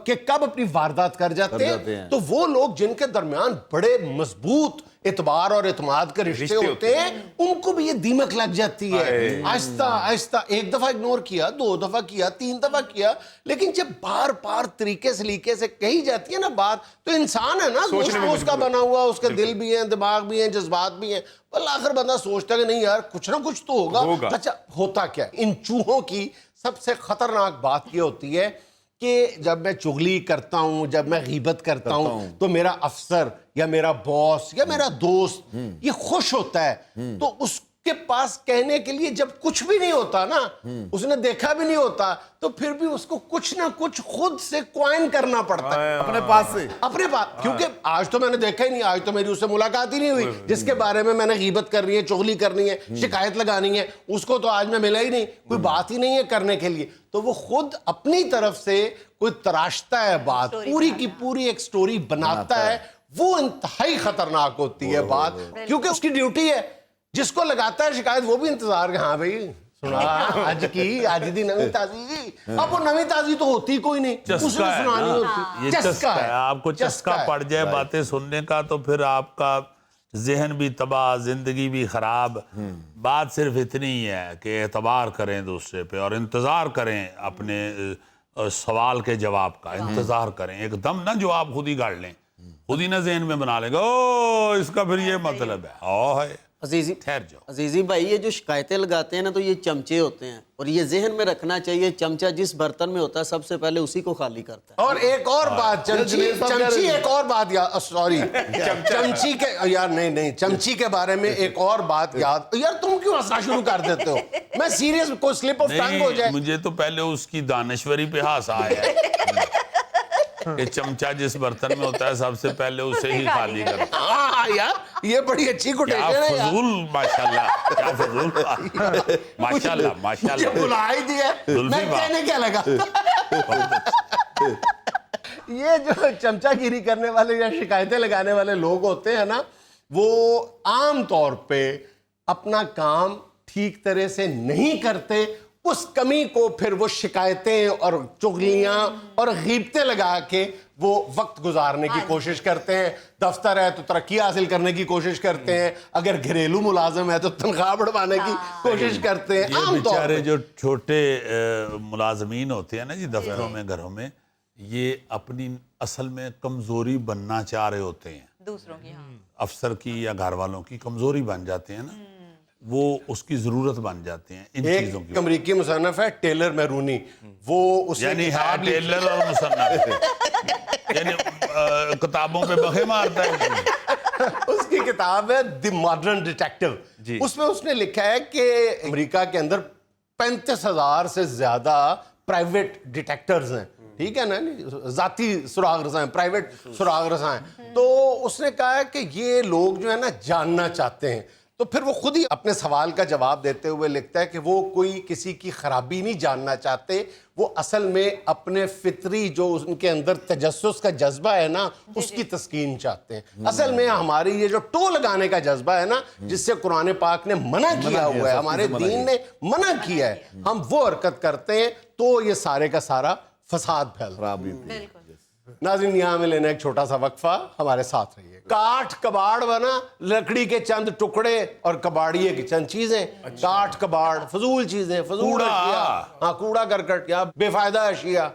کہ کب اپنی واردات کر جاتے ہیں. تو وہ لوگ جن کے درمیان بڑے مضبوط اعتبار اور اعتماد کے رشتے ہوتے ہیں, ان کو بھی یہ دیمک لگ جاتی ہے. آہستہ آہستہ ایک دفعہ اگنور کیا, 2 دفعہ کیا, 3 دفعہ کیا, لیکن جب بار بار طریقے سلیقے سے کہی جاتی ہے نا بات, تو انسان ہے نا, اس کا بنا ہوا, اس کا دل بھی ہے, دماغ بھی ہے, جذبات بھی ہیں. آخر بندہ سوچتا ہے کہ نہیں یار کچھ نہ کچھ تو ہوگا. اچھا ہوتا کیا؟ ان چوہوں کی سب سے خطرناک بات یہ ہوتی ہے کہ جب میں چغلی کرتا ہوں, جب میں غیبت کرتا ہوں, تو میرا افسر یا میرا باس یا میرا دوست یہ خوش ہوتا ہے, تو کے پاس کہنے کے لیے جب کچھ بھی نہیں ہوتا نا, اس نے دیکھا بھی نہیں ہوتا, تو پھر بھی اس کو کچھ نہ کچھ خود سے کوائن کرنا پڑتا ہے اپنے پاس سے, اپنے پاس. کیونکہ آج تو میں نے دیکھا ہی نہیں, آج تو میری اس سے ملاقات ہی نہیں ہوئی جس کے بارے میں نے غیبت کرنی ہے, چغلی کرنی ہے, شکایت لگانی ہے, اس کو تو آج میں ملا ہی نہیں, کوئی بات ہی نہیں ہے کرنے کے لیے. تو وہ خود اپنی طرف سے کوئی تراشتا ہے بات, پوری کی پوری ایک سٹوری بناتا ہے. وہ انتہائی خطرناک ہوتی ہے بات, کیونکہ اس کی ڈیوٹی ہے. جس کو لگاتا ہے شکایت وہ بھی انتظار کہ ہاں بھئی سنا آج کی, آج دی نوی تازی. اب وہ نوی تازی تو ہوتی کوئی نہیں, اس نے سنانی ہوتی. یہ چسکا ہے, آپ کو چسکا پڑ جائے باتیں سننے کا تو پھر آپ کا ذہن بھی تباہ, زندگی بھی خراب. بات صرف اتنی ہی ہے کہ اعتبار کریں دوسرے پہ اور انتظار کریں اپنے سوال کے جواب کا. انتظار کریں, ایک دم نہ جو آپ خود ہی گاڑ لیں, خود ہی نہ ذہن میں بنا لیں گے او اس کا پھر یہ مطلب ہے. عزیزی بھائی یہ جو شکایتیں لگاتے ہیں نا تو یہ چمچے ہوتے ہیں, اور یہ ذہن میں رکھنا چاہیے چمچہ جس برتن میں ہوتا ہے سب سے پہلے اسی کو خالی کرتا ہے. اور ایک اور بات, چمچی ایک اور بات یاد, سوری چمچی کے یار نہیں چمچی کے بارے میں ایک اور بات یاد. یار تم کیوں ہنسنا شروع کر دیتے ہو؟ میں سیریس, کوئی سلپ آف ٹنگ ہو جائے. مجھے تو پہلے اس کی دانشوری پہ ہنس آیا ہے کہ چمچہ جس برتن میں ہوتا ہے سب سے پہلے اسے ہی خالی کرتا ہے. ہاں یار یہ بڑی اچھی کوٹیشن ہے یار. فضول ماشاءاللہ, کیا فضول ماشاءاللہ ماشاءاللہ. بلا ہی دیا, میں کہنے کیا لگا. یہ جو چمچہ گیری کرنے والے یا شکایتیں لگانے والے لوگ ہوتے ہیں نا, وہ عام طور پہ اپنا کام ٹھیک طرح سے نہیں کرتے. اس کمی کو پھر وہ شکایتیں اور چغلیاں اور غیبتیں لگا کے وہ وقت گزارنے کی کوشش کرتے ہیں. دفتر ہے تو ترقی حاصل کرنے کی کوشش کرتے ہیں, اگر گھریلو ملازم ہے تو تنخواہ بڑھوانے کی کوشش کرتے ہیں. یہ بیچارے جو چھوٹے ملازمین ہوتے ہیں نا جی دفتروں میں, گھروں میں, یہ اپنی اصل میں کمزوری بننا چاہ رہے ہوتے ہیں, دوسروں کی, افسر کی یا گھر والوں کی کمزوری بن جاتے ہیں نا, وہ اس کی ضرورت بن جاتے ہیں ان چیزوں کی. ایک امریکی مصنف ہے ٹیلر میرونی, وہ اس یعنی ہے ٹیلر اور مصنف, یعنی کتابوں پہ بخے مارتا ہے. اس کی کتاب ہے دی ماڈرن ڈیٹیکٹیو. اس میں اس نے لکھا ہے کہ امریکہ کے اندر 35,000 سے زیادہ پرائیویٹ ڈیٹیکٹرز ہیں, ٹھیک ہے نا, ذاتی سراغ رساں, پرائیویٹ سراغ رساں ہیں. تو اس نے کہا ہے کہ یہ لوگ جو ہے نا جاننا چاہتے ہیں. تو پھر وہ خود ہی اپنے سوال کا جواب دیتے ہوئے لکھتا ہے کہ وہ کوئی کسی کی خرابی نہیں جاننا چاہتے, وہ اصل میں اپنے فطری جو ان کے اندر تجسس کا جذبہ ہے نا اس کی تسکین چاہتے ہیں. اصل میں ہماری یہ جو ٹو لگانے کا جذبہ ہے نا, جس سے قرآن پاک نے منع کیا ہوا ہے, ہمارے دین نے منع کیا ہے, ہم وہ حرکت کرتے ہیں تو یہ سارے کا سارا فساد پھیلتا ہے. ناظرین یہاں میں لینا ایک چھوٹا سا وقفہ, ہمارے ساتھ رہیے. کاٹ کباڑ بنا, لکڑی کے چند ٹکڑے اور کباڑیے کی چند چیزیں. کاٹ کباڑ فضول چیزیں, فضول اشیاء, ہاں کوڑا کرکٹ یا بے فائدہ اشیاء.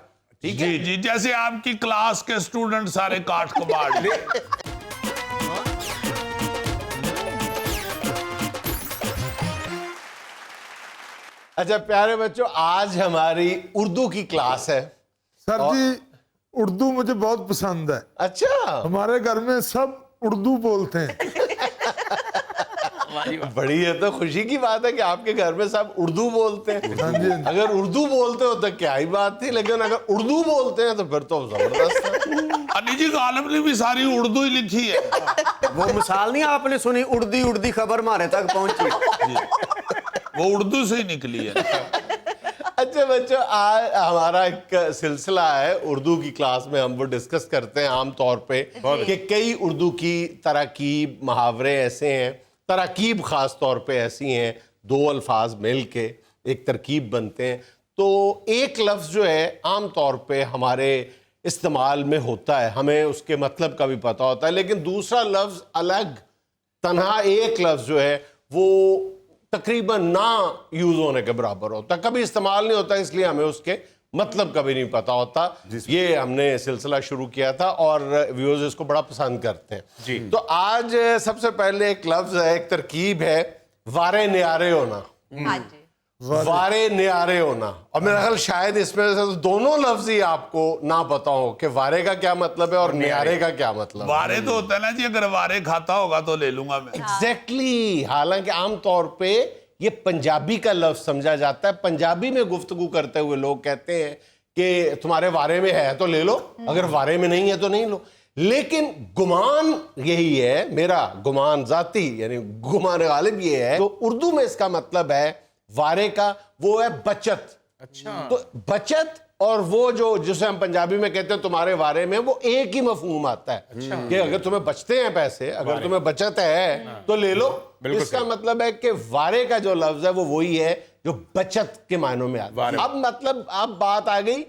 جی جی, جیسے آپ کی کلاس کے اسٹوڈنٹ سارے کاٹ کباڑ. اچھا پیارے بچوں, آج ہماری اردو کی کلاس ہے. سر جی اردو مجھے بہت پسند ہے. اچھا, ہمارے گھر میں سب اردو بولتے ہیں. بڑی ہے تو خوشی کی بات ہے کہ آپ کے گھر میں سب اردو بولتے ہیں. اگر اردو بولتے ہو تو کیا ہی بات تھی, لیکن اگر اردو بولتے ہیں تو پھر تو زبردست ہے. علی جی غالب نے بھی ساری اردو ہی لکھی ہے. وہ مثال نہیں آپ نے سنی, اردی خبر ہمارے تک پہنچی, وہ اردو سے ہی نکلی ہے. اچھا بچوں, آج ہمارا ایک سلسلہ ہے اردو کی کلاس میں, ہم وہ ڈسکس کرتے ہیں عام طور پہ کہ کئی اردو کی تراکیب, محاورے ایسے ہیں, تراکیب خاص طور پہ ایسی ہیں, دو الفاظ مل کے ایک ترکیب بنتے ہیں. تو ایک لفظ جو ہے عام طور پہ ہمارے استعمال میں ہوتا ہے, ہمیں اس کے مطلب کا بھی پتہ ہوتا ہے, لیکن دوسرا لفظ الگ تنہا ایک لفظ جو ہے وہ تقریباً نہ یوز ہونے کے برابر ہوتا, کبھی استعمال نہیں ہوتا, اس لیے ہمیں اس کے مطلب کبھی نہیں پتا ہوتا. یہ ہم نے سلسلہ شروع کیا تھا اور ویورز اس کو بڑا پسند کرتے ہیں. تو آج سب سے پہلے ایک لفظ ہے, ایک ترکیب ہے, وارے نیارے ہونا. वारे न्यारे होना, और मेरा ख्याल शायद इसमें से तो दोनों लफ्ज ही आपको ना पता हो कि वारे का क्या मतलब है और न्यारे का क्या मतलब है। वारे तो होता है ना जी, अगर वारे खाता होगा तो ले लूंगा मैं। एग्जैक्टली हालांकि आमतौर पे ये पंजाबी का लफ्ज समझा जाता है। पंजाबी में गुफ्तगू करते हुए लोग कहते हैं कि तुम्हारे वारे में है तो ले लो, अगर वारे में नहीं है तो नहीं लो। लेकिन गुमान यही है, मेरा गुमान जाती यानी गुमान गालिब ये है, तो उर्दू में इसका मतलब है वारे का वो है बचत। अच्छा, तो बचत और वो जो जिसे हम पंजाबी में कहते हैं तुम्हारे वारे में, वो एक ही मफहूम आता है कि अगर तुम्हें बचते हैं पैसे, अगर तुम्हें बचत है तो ले लो। इसका मतलब है कि वारे का जो लफ्ज है वो वही है जो बचत के मायनों में आता है। अब मतलब अब बात आ गई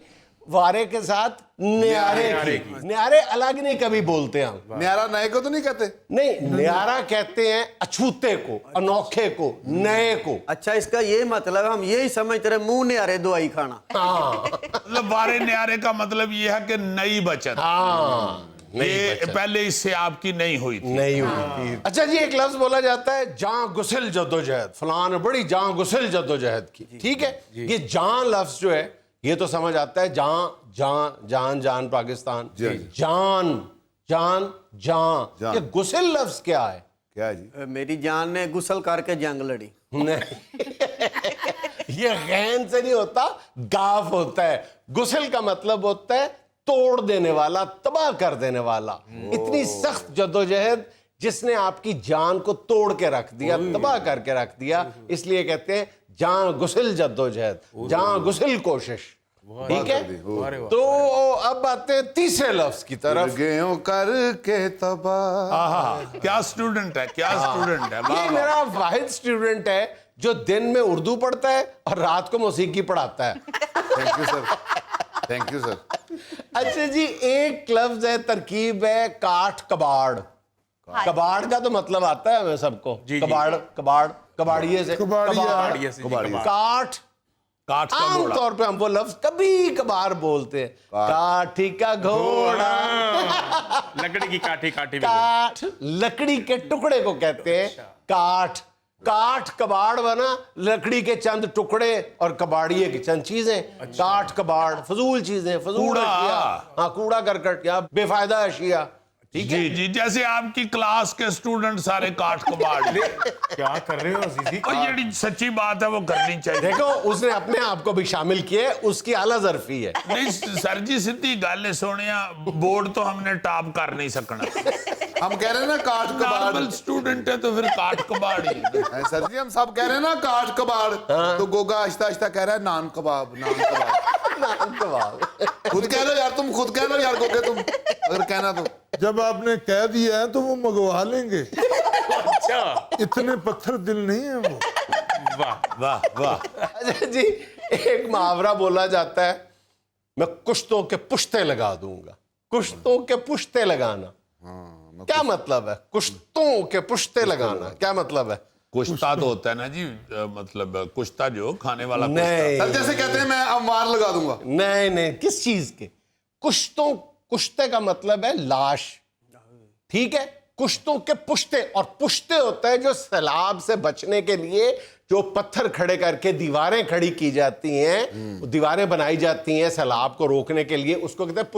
वारे के साथ न्यारे की। न्यारे अलग नहीं कभी बोलते हम, न्यारा नए को तो नहीं कहते? नहीं, न्यारा कहते हैं अछूते को, अनोखे को, नए को। अच्छा, इसका ये मतलब है हम यही समझते रहे मुंह न्यारे दवाई खाना। हाँ मतलब वारे न्यारे का मतलब ये है कि नई बचत, हाँ, ये पहले इससे आपकी नहीं हुई थी। नहीं हुई थी। अच्छा जी, एक लफ्ज बोला जाता है जान गुसिल जद्दोजहद, फलां ने बड़ी जान गुसिल जद्दोजहद की। ठीक है, ये जान लफ्ज जो है ये तो समझ आता है जान जान जान जान पाकिस्तान, जान जान जान। ये गुसिल लफ्ज क्या है? क्या जी? मेरी जान ने गुसल करके जंग लड़ी। नहीं ये गैन से नहीं होता, गाफ होता है। गुसिल का मतलब होता है तोड़ देने वाला, तबाह कर देने वाला। इतनी सख्त जद्दोजहद जिसने आपकी जान को तोड़ के रख दिया, तबाह करके रख दिया, इसलिए कहते हैं जान गुसिल जद्दोजहद, जान गुसिल कोशिश। ठीक है, तो अब आते हैं तीसरे लफ्ज की तरफ। गेहूं करके तबाह। क्या स्टूडेंट है, क्या स्टूडेंट है। ये मेरा वाहिद स्टूडेंट है जो दिन में उर्दू पढ़ता है और रात को मौसीकी पढ़ाता है। Thank you sir, thank you sir. अच्छा जी, एक लफ्ज है, तरकीब है काठ कबाड़। कबाड़ का तो मतलब आता है हमें सबको, कबाड़ कबाड़ कबाड़िए से, कबाड़िया। काठ काठ का आम घोड़ा। तौर पे हम वो लफ्ज कभी कभार बोलते हैं, काठी का घोड़ा। लकड़ी की काठी काठी भी। काठ लकड़ी के टुकड़े को कहते हैं काठ। काठ कबाड़ बना, लकड़ी के चंद टुकड़े और कबाड़िए की चंद चीजें। काठ कबाड़ फजूल चीजें, फजूल कूड़ा। अशिया, हाँ कूड़ा करकट या बेफायदा अशिया। ठीक है जी जी, जैसे आपकी क्लास के स्टूडेंट सारे काठ कबाड़। क्या कर रहे हो अजीजी? और ये सच्ची बात है, वो करनी चाहिए। देखो उसने अपने आप को भी शामिल किए, उसकी आला जरफी है। नहीं सर जी, सीधी गल है सोनिया, बोर्ड तो हमने टॉप कर नहीं सकना। हम कह रहे हैं ना काठ कबाड़। नॉर्मल स्टूडेंट है तो फिर काठ कबाड़ ही है। सर जी हम सब कह रहे हैं ना काठ कबाड़, तो गोगा आहिस्ता आहिस्ता कह रहा है नान कबाब, नान कबाब। खुद कह लो यार, तुम खुद कह लो यार गोगे, तुम अगर कहना तो। जब आपने कह दिया है तो वो मंगवा लेंगे। अच्छा, इतने पत्थर दिल नहीं है वो। वाह वाह वाह। अच्छा जी, एक मुहावरा बोला जाता है, मैं कुश्तों के पुश्ते लगा दूंगा। कुश्तों के पुश्ते लगाना क्या मतलब है? कुश्तों के पुश्ते लगाना क्या मतलब है? कुश्ता तो होता है ना जी, मतलब कुश्ता जो खाने वाला नहीं सर जैसे कहते हैं मैं अमवार लगा दूंगा। नहीं नहीं, किस चीज के? कुश्तों, कुश्ते का मतलब है लाश। ठीक है, कुश्तों के पुश्ते, और पुश्ते होता है जो सैलाब से बचने के लिए जो पत्थर खड़े करके दीवारें खड़ी की जाती हैं, दीवारें बनाई जाती हैं सैलाब को रोकने के लिए, उसको कहते हैं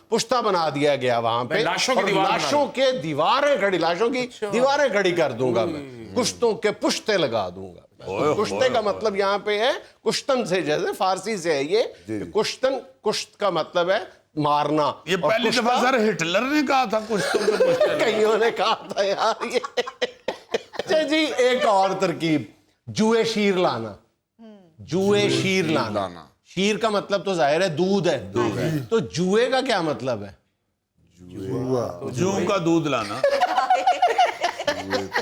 पुश्ता बना दिया गया वहां पे। लाशों की और दीवार लाशों के दीवारें खड़ी, लाशों की दीवारें खड़ी कर दूंगा मैं, कुश्तों के पुश्ते लगा दूंगा। कुश्ते का मतलब यहाँ पे है कुश्तन से, जैसे फारसी से है ये कुश्तन। कुश्त का मतलब है मारना। ये और पहली दफा सर हिटलर ने कहा था कुश्तों के पुश्ते। कईयों ने कहा था यार ये। अच्छा जी, एक और तरकीब, जुए शीर लाना। जुए शीर लाना, शीर का मतलब तो जाहिर है दूध है, तो जुए का क्या मतलब है? जू का दूध लाना।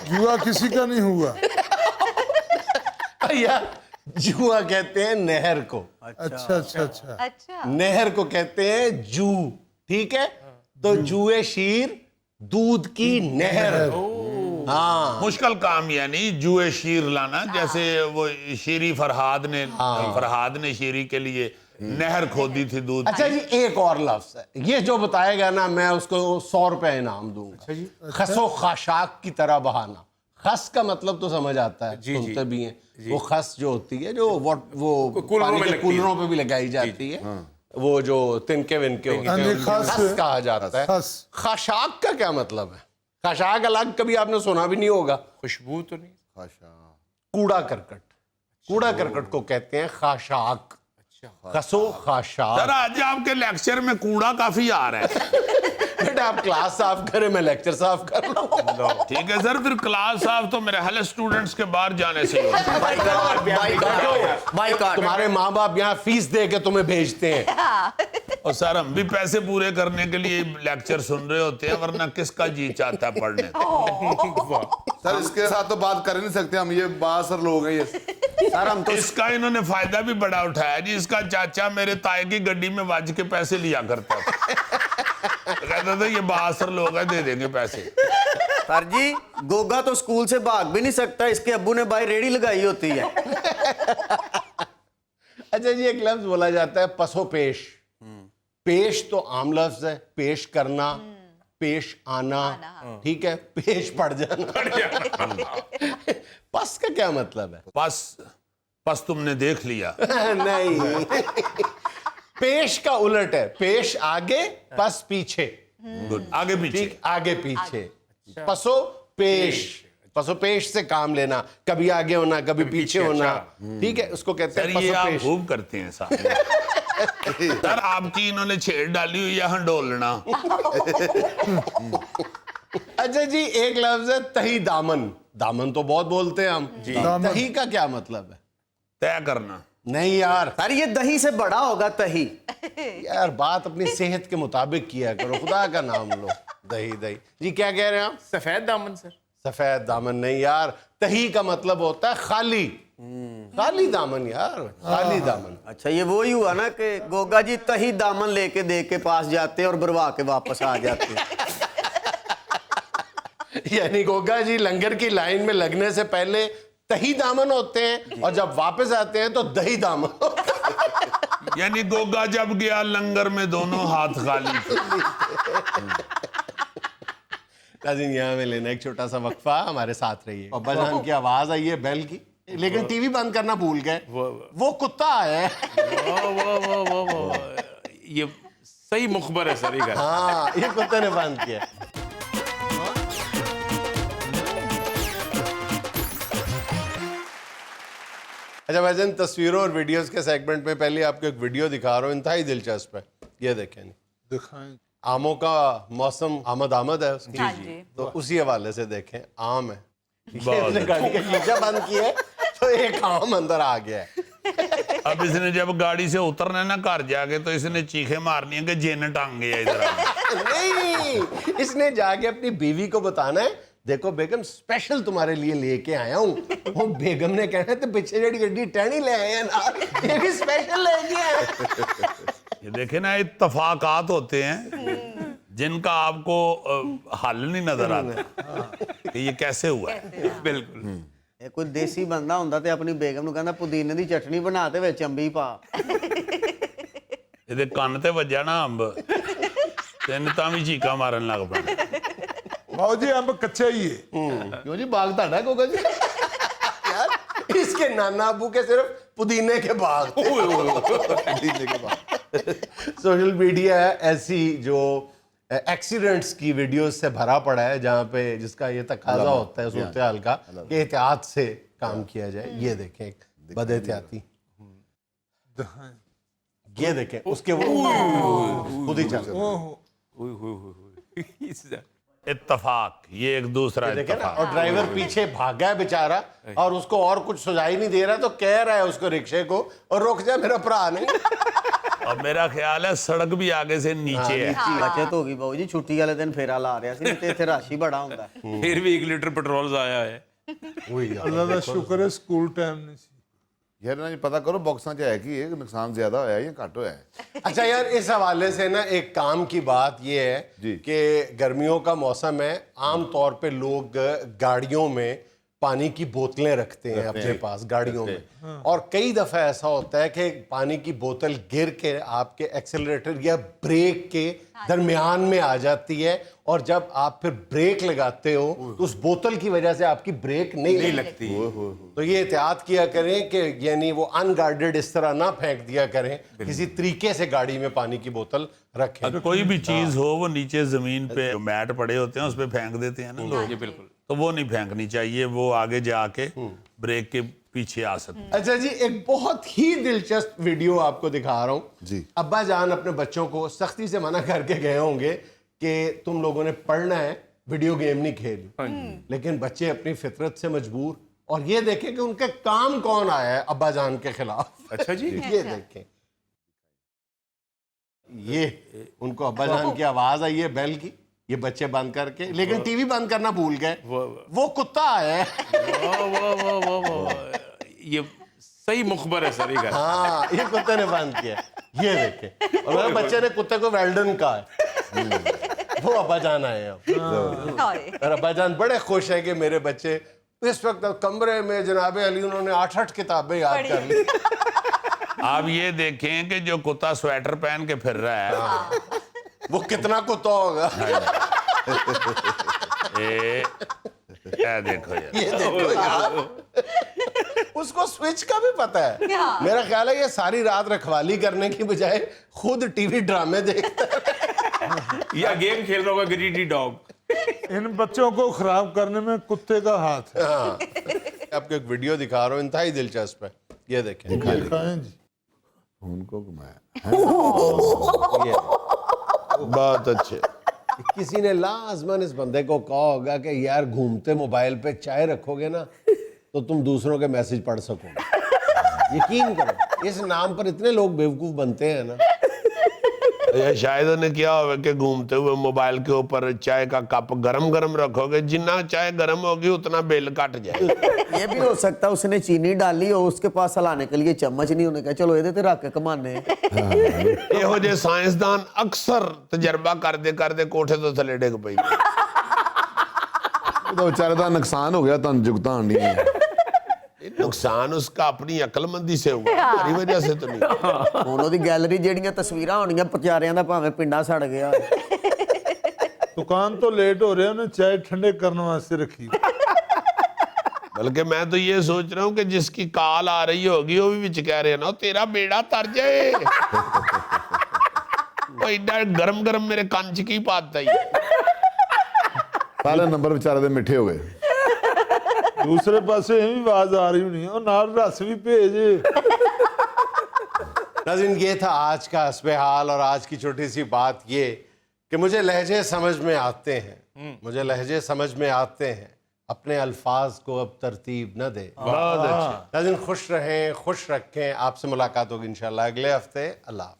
जुआ किसी का नहीं हुआ। भैया जुआ कहते हैं नहर को। अच्छा अच्छा अच्छा। अच्छा, नहर को कहते हैं जू। ठीक है, तो जुए शीर, दूध की नहर। हाँ, मुश्किल काम यानी जुए शीर लाना, जैसे वो शीरी फरहाद ने शीरी के लिए नहर खोदी थी दूध। अच्छा जी, एक और लफ्ज है, ये जो बताएगा ना मैं उसको 100 रुपए इनाम दूंगा। खसो खाशाक की तरह बहाना। खस का मतलब तो समझ आता है, सुनते भी हैं। वो खस जो होती है जो वो पानी के कूलरों पे भी लगाई जाती है, वो जो तिनके विनके होते हैं, खस कहा जाता है। खशाक का क्या मतलब है? खशाक अलग कभी आपने सुना भी नहीं होगा। खुशबू तो नहीं। कूड़ा करकट, कूड़ा करकट को कहते हैं खाशाक। खसो खाशाक। सर आज आपके लेक्चर में कूड़ा काफी आ रहा है। बेटा आप क्लास साफ करें, मैं लेक्चर साफ कर रहा हूं। ठीक है सर, फिर क्लास साफ तो मेरे हल स्टूडेंट्स के बाहर जाने से ही होता है। तुम्हारे माँ बाप यहाँ फीस दे के तुम्हें भेजते हैं। और सर हम भी पैसे पूरे करने के लिए लेक्चर सुन रहे होते हैं, वरना किसका जी चाहता है पढ़ने को। सर इसके साथ तो बात कर ही नहीं सकते हम, ये बासर लोग हैं ये। सर हम तो इसका इन्होंने फायदा भी बड़ा उठाया जी। इसका चाचा मेरे ताए की गड्डी में वाज के पैसे लिया करता था। कहता था ये बासर लोग हैं, दे देंगे पैसे। सर जी गोगा तो स्कूल से भाग भी नहीं सकता, इसके अब्बू ने बाहर रेडी लगाई होती है। अच्छा जी, एक लफ्ज बोला जाता है पसो पेश। पेश तो आम लफ्ज है, पेश करना, पेश आना, ठीक है, पेश पड़ जाना। पस का क्या मतलब है? बस तुमने देख लिया। नहीं, पेश का उलट है, पेश आगे पस पीछे। गुड, आगे पीछे। ठीक, आगे पीछे। पसो पेश, पसो पेश से काम लेना, कभी आगे होना कभी पीछे होना, ठीक है, उसको कहते सर हैं ये पसो आप पेश। खूब करते हैं साहब। सर आपकी इन्होंने छेड़ डाली हुई है हंडोलना। अच्छा जी, एक लफ्ज है तही दामन। दामन तो बहुत बोलते हैं हम, तही का क्या मतलब है? तय करना। नहीं यार, सर ये दही से बड़ा होगा तही। यार बात अपनी सेहत के मुताबिक किया करो, खुदा का नाम लो। दही दही जी, क्या कह रहे हैं आप? सफेद दामन सर। सफेद दामन नहीं यार, तही का मतलब होता है खाली। खाली दामन यार, खाली दामन। अच्छा ये वो ही हुआ ना कि गोगा जी तही दामन लेके दे के पास जाते हैं और भरवा के वापस आ जाते हैं। यानी गोगा जी लंगर की लाइन में लगने से पहले तही दामन होते हैं और जब वापस आते हैं तो दही दामन। यानी गोगा जब गया लंगर में दोनों हाथ खाली थे। नाज़रीन, यहाँ में लेना एक छोटा सा वक्फा, हमारे साथ रहिए। अब्बा जान की आवाज आई है बेल की, लेकिन टीवी बंद करना भूल गए। वो कुत्ता है। वो ये सही मुखबर है सर ये। हाँ, ये कुत्ते ने बंद किया। अच्छा भाईजान, तस्वीरों और वीडियोस के सेगमेंट में पहले आपको एक वीडियो दिखा रहा हूँ, इंतहाई दिलचस्प है। ये देखें, दिखाएं। आमों का मौसम आमद है उसकी। जी। तो उसी हवाले से देखें, आम है। इसने गाड़ी का शीशा बंद किया है तो एक आम अंदर आ गया है। अब इसने जब गाड़ी से उतरना है ना घर जाके, तो इसने चीखें मारनी है कि जेन टांग गया इधर। नहीं, इसने जाके अपनी बीवी को बताना है, देखो बेगम स्पेशल तुम्हारे लिए लेके आया हूँ। वो बेगम ने कहना तो पीछे जड़ी गड्डी टहनी ले आए हैं ना, ये भी स्पेशल लेके आए। ये देखे ना, इत्तफाकात होते हैं जिनका आपको हल नहीं नजर आता कि ये कैसे हुआ है। बिल्कुल। ਇਹ ਕੋਈ ਦੇਸੀ ਬੰਦਾ ਹੁੰਦਾ ਤੇ ਆਪਣੀ ਬੇਗਮ ਨੂੰ ਕਹਿੰਦਾ ਪੁਦੀਨੇ ਦੀ ਚਟਨੀ ਬਣਾ ਤੇ ਵਿੱਚ ਅੰਬੀ ਪਾ। ਇਹਦੇ ਕੰਨ ਤੇ ਵੱਜਿਆ ਨਾ ਅੰਬ, ਤੈਨੂੰ ਤਾਂ ਵੀ ਚੀਕਾਂ ਮਾਰਨ ਲੱਗ ਪੈਣਾ। भाव जी अंब कच्चा ही है। क्यों जी, बाग था गोगा जी? यार इसके नाना अबू के सिर्फ पुदीने के बाग थे। सोशल मीडिया ऐसी जो एक्सीडेंट्स की वीडियोस से भरा पड़ा है, जहाँ पे जिसका ये तकाजा होता है सूरत हाल का कि एहतियात से काम किया जाए। ये देखें, बद एहतियाती, ये देखें उसके वो खुद ही चल इत्तफाक, ये एक दूसरा देखे ना, इत्तफाक। और ड्राइवर पीछे भागा है बेचारा और उसको और कुछ सुझाई नहीं दे रहा, तो कह रहा है उसको रिक्शे को और रुक जा मेरा भरा नहीं। और मेरा ख्याल है सड़क भी आगे से नीचे है। बचत हो गई बाबू जी, छुट्टी वाले दिन फेरा ला रहा ਸੀ ਤੇ ਇੱਥੇ ਰਾਸ਼ੀ ਬੜਾ ਹੁੰਦਾ। फिर भी 1 लीटर पेट्रोल जाया है। अल्लाह का शुक्र है स्कूल टाइम नहीं सी। यार ना पता करो बॉक्सां च है कि ये नुकसान ज्यादा होया या घट होया है। अच्छा यार, इस हवाले से ना एक काम की बात ये है जी। कि गर्मियों का मौसम है, आम तौर पे लोग गाड़ियों में पानी की बोतलें रखते हैं अपने पास गाड़ियों में, और कई दफ़ा ऐसा होता है कि पानी की बोतल गिर के आपके एक्सेलरेटर या ब्रेक के दरमियान में आ जाती है, और जब आप फिर ब्रेक लगाते हो तो उस बोतल की वजह से आपकी ब्रेक नहीं लगती। तो ये एहतियात किया करें कि यानी वो अनगार्डेड इस तरह ना फेंक दिया करें, किसी तरीके से गाड़ी में पानी की बोतल रखें। अगर कोई भी चीज हो वो नीचे जमीन पे जो मैट पड़े होते हैं उस पे फेंक देते हैं ना लोग, जी बिल्कुल। तो वो नहीं फेंकनी चाहिए, वो आगे जाके ब्रेक के पीछे आ सकती है। अच्छा जी, एक बहुत ही दिलचस्प वीडियो आपको दिखा रहा हूँ जी। अब्बा जान अपने बच्चों को सख्ती से मना करके गए होंगे कि तुम लोगों ने पढ़ना है, वीडियो गेम नहीं खेलनी, लेकिन बच्चे अपनी फितरत से मजबूर, और ये देखें कि उनके काम कौन आया है अब्बा जान के खिलाफ। अच्छा जी। ये देखें, ये उनको अब्बा जान की आवाज आई है बेल की, ये बच्चे बंद करके, लेकिन टीवी बंद करना भूल गए, वो कुत्ता आया है। ये सही मुखबर है सर ये घर। हाँ, ये कुत्ते ने बंद किया, ये देखे, और मेरे बच्चे ने कुत्ते को वेल्डन कहा है। वो अब्बा जान आए हैं और अब्बा जान बड़े खुश है कि मेरे बच्चे इस वक्त कमरे में जनाब अली उन्होंने 8-8 किताबें याद कर ली। आप ये देखें कि जो कुत्ता स्वेटर पहन के फिर रहा है वो कितना कुत्ता होगा। क्या देखो यार, ये देखो यार, उसको स्विच का भी पता है। मेरा ख्याल है ये सारी रात रखवाली करने की बजाय खुद टीवी ड्रामे देखता है या गेम खेल रहा होगा ग्रीडी डॉग। इन बच्चों को खराब करने में कुत्ते का हाथ है। हाँ, आपको एक वीडियो दिखा रहा हूँ, इंतहाई दिलचस्प है, ये देखें। दिखाएं जी। उनको घुमाया ये बहुत अच्छे। किसी ने लाजमन इस बंदे को कहा होगा कि यार घूमते मोबाइल पे चाय रखोगे ना तो तुम दूसरों के मैसेज पढ़ सकोगे। यकीन करो, इस नाम पर इतने लोग बेवकूफ बनते हैं ना। या शायद उन्हें क्या होगा कि घूमते हुए मोबाइल के ऊपर चाय का कप गरम गरम रखोगे, जितना चाय गरम होगी उतना बिल कट जाएगा। ये भी हो सकता है उसने चीनी डाली और उसके पास हलाने के लिए चम्मच नहीं, उन्हें कहा चलो ये रख के कमाने। ਇਹੋ ਜਿਹੇ ਸਾਇੰਸਦਾਨ ਅਕਸਰ ਤਜਰਬਾ ਕਰਦੇ ਕੋਠੇ ਤੋਂ ਥੱਲੇ ਡਿੱਗ ਪਈ। तो बेचारे का नुकसान हो गया, तुम जुगतान नहीं है। नुकसान उसका अपनी अकलमंदी से हुआ, हमारी वजह से तो नहीं। ਹੁਣ ਉਹਦੀ ਗੈਲਰੀ ਜਿਹੜੀਆਂ ਤਸਵੀਰਾਂ ਹੋਣੀਆਂ ਪਚਾਰਿਆਂ ਦਾ ਭਾਵੇਂ ਪਿੰਡਾ ਸੜ ਗਿਆ। दुकान तो लेट हो रहे हैं, उन्हें चाय ठंडे करने वास्ते रखी। बल्कि मैं तो ये सोच रहा हूँ कि जिसकी कॉल आ रही होगी वो भी विच कह रहे हैं ना तेरा बेड़ा तर जाए। वो इतना गरम गरम मेरे कान च की पाता ही। सारे नंबर बेचारे दे मिठे हो गए। दूसरे पासे भी आवाज आ रही होनी है, और नाल रस भी भेजे। नाज़रीन, ये था आज का हस्बे हाल, और आज की छोटी सी बात ये कि मुझे लहजे समझ में आते हैं, मुझे लहजे समझ में आते हैं, अपने अल्फाज को अब तरतीब न दे। बहुत अच्छे। नाज़रीन, खुश रहें, खुश रखें। आपसे मुलाकात होगी इंशाल्लाह अगले हफ्ते। अल्लाह।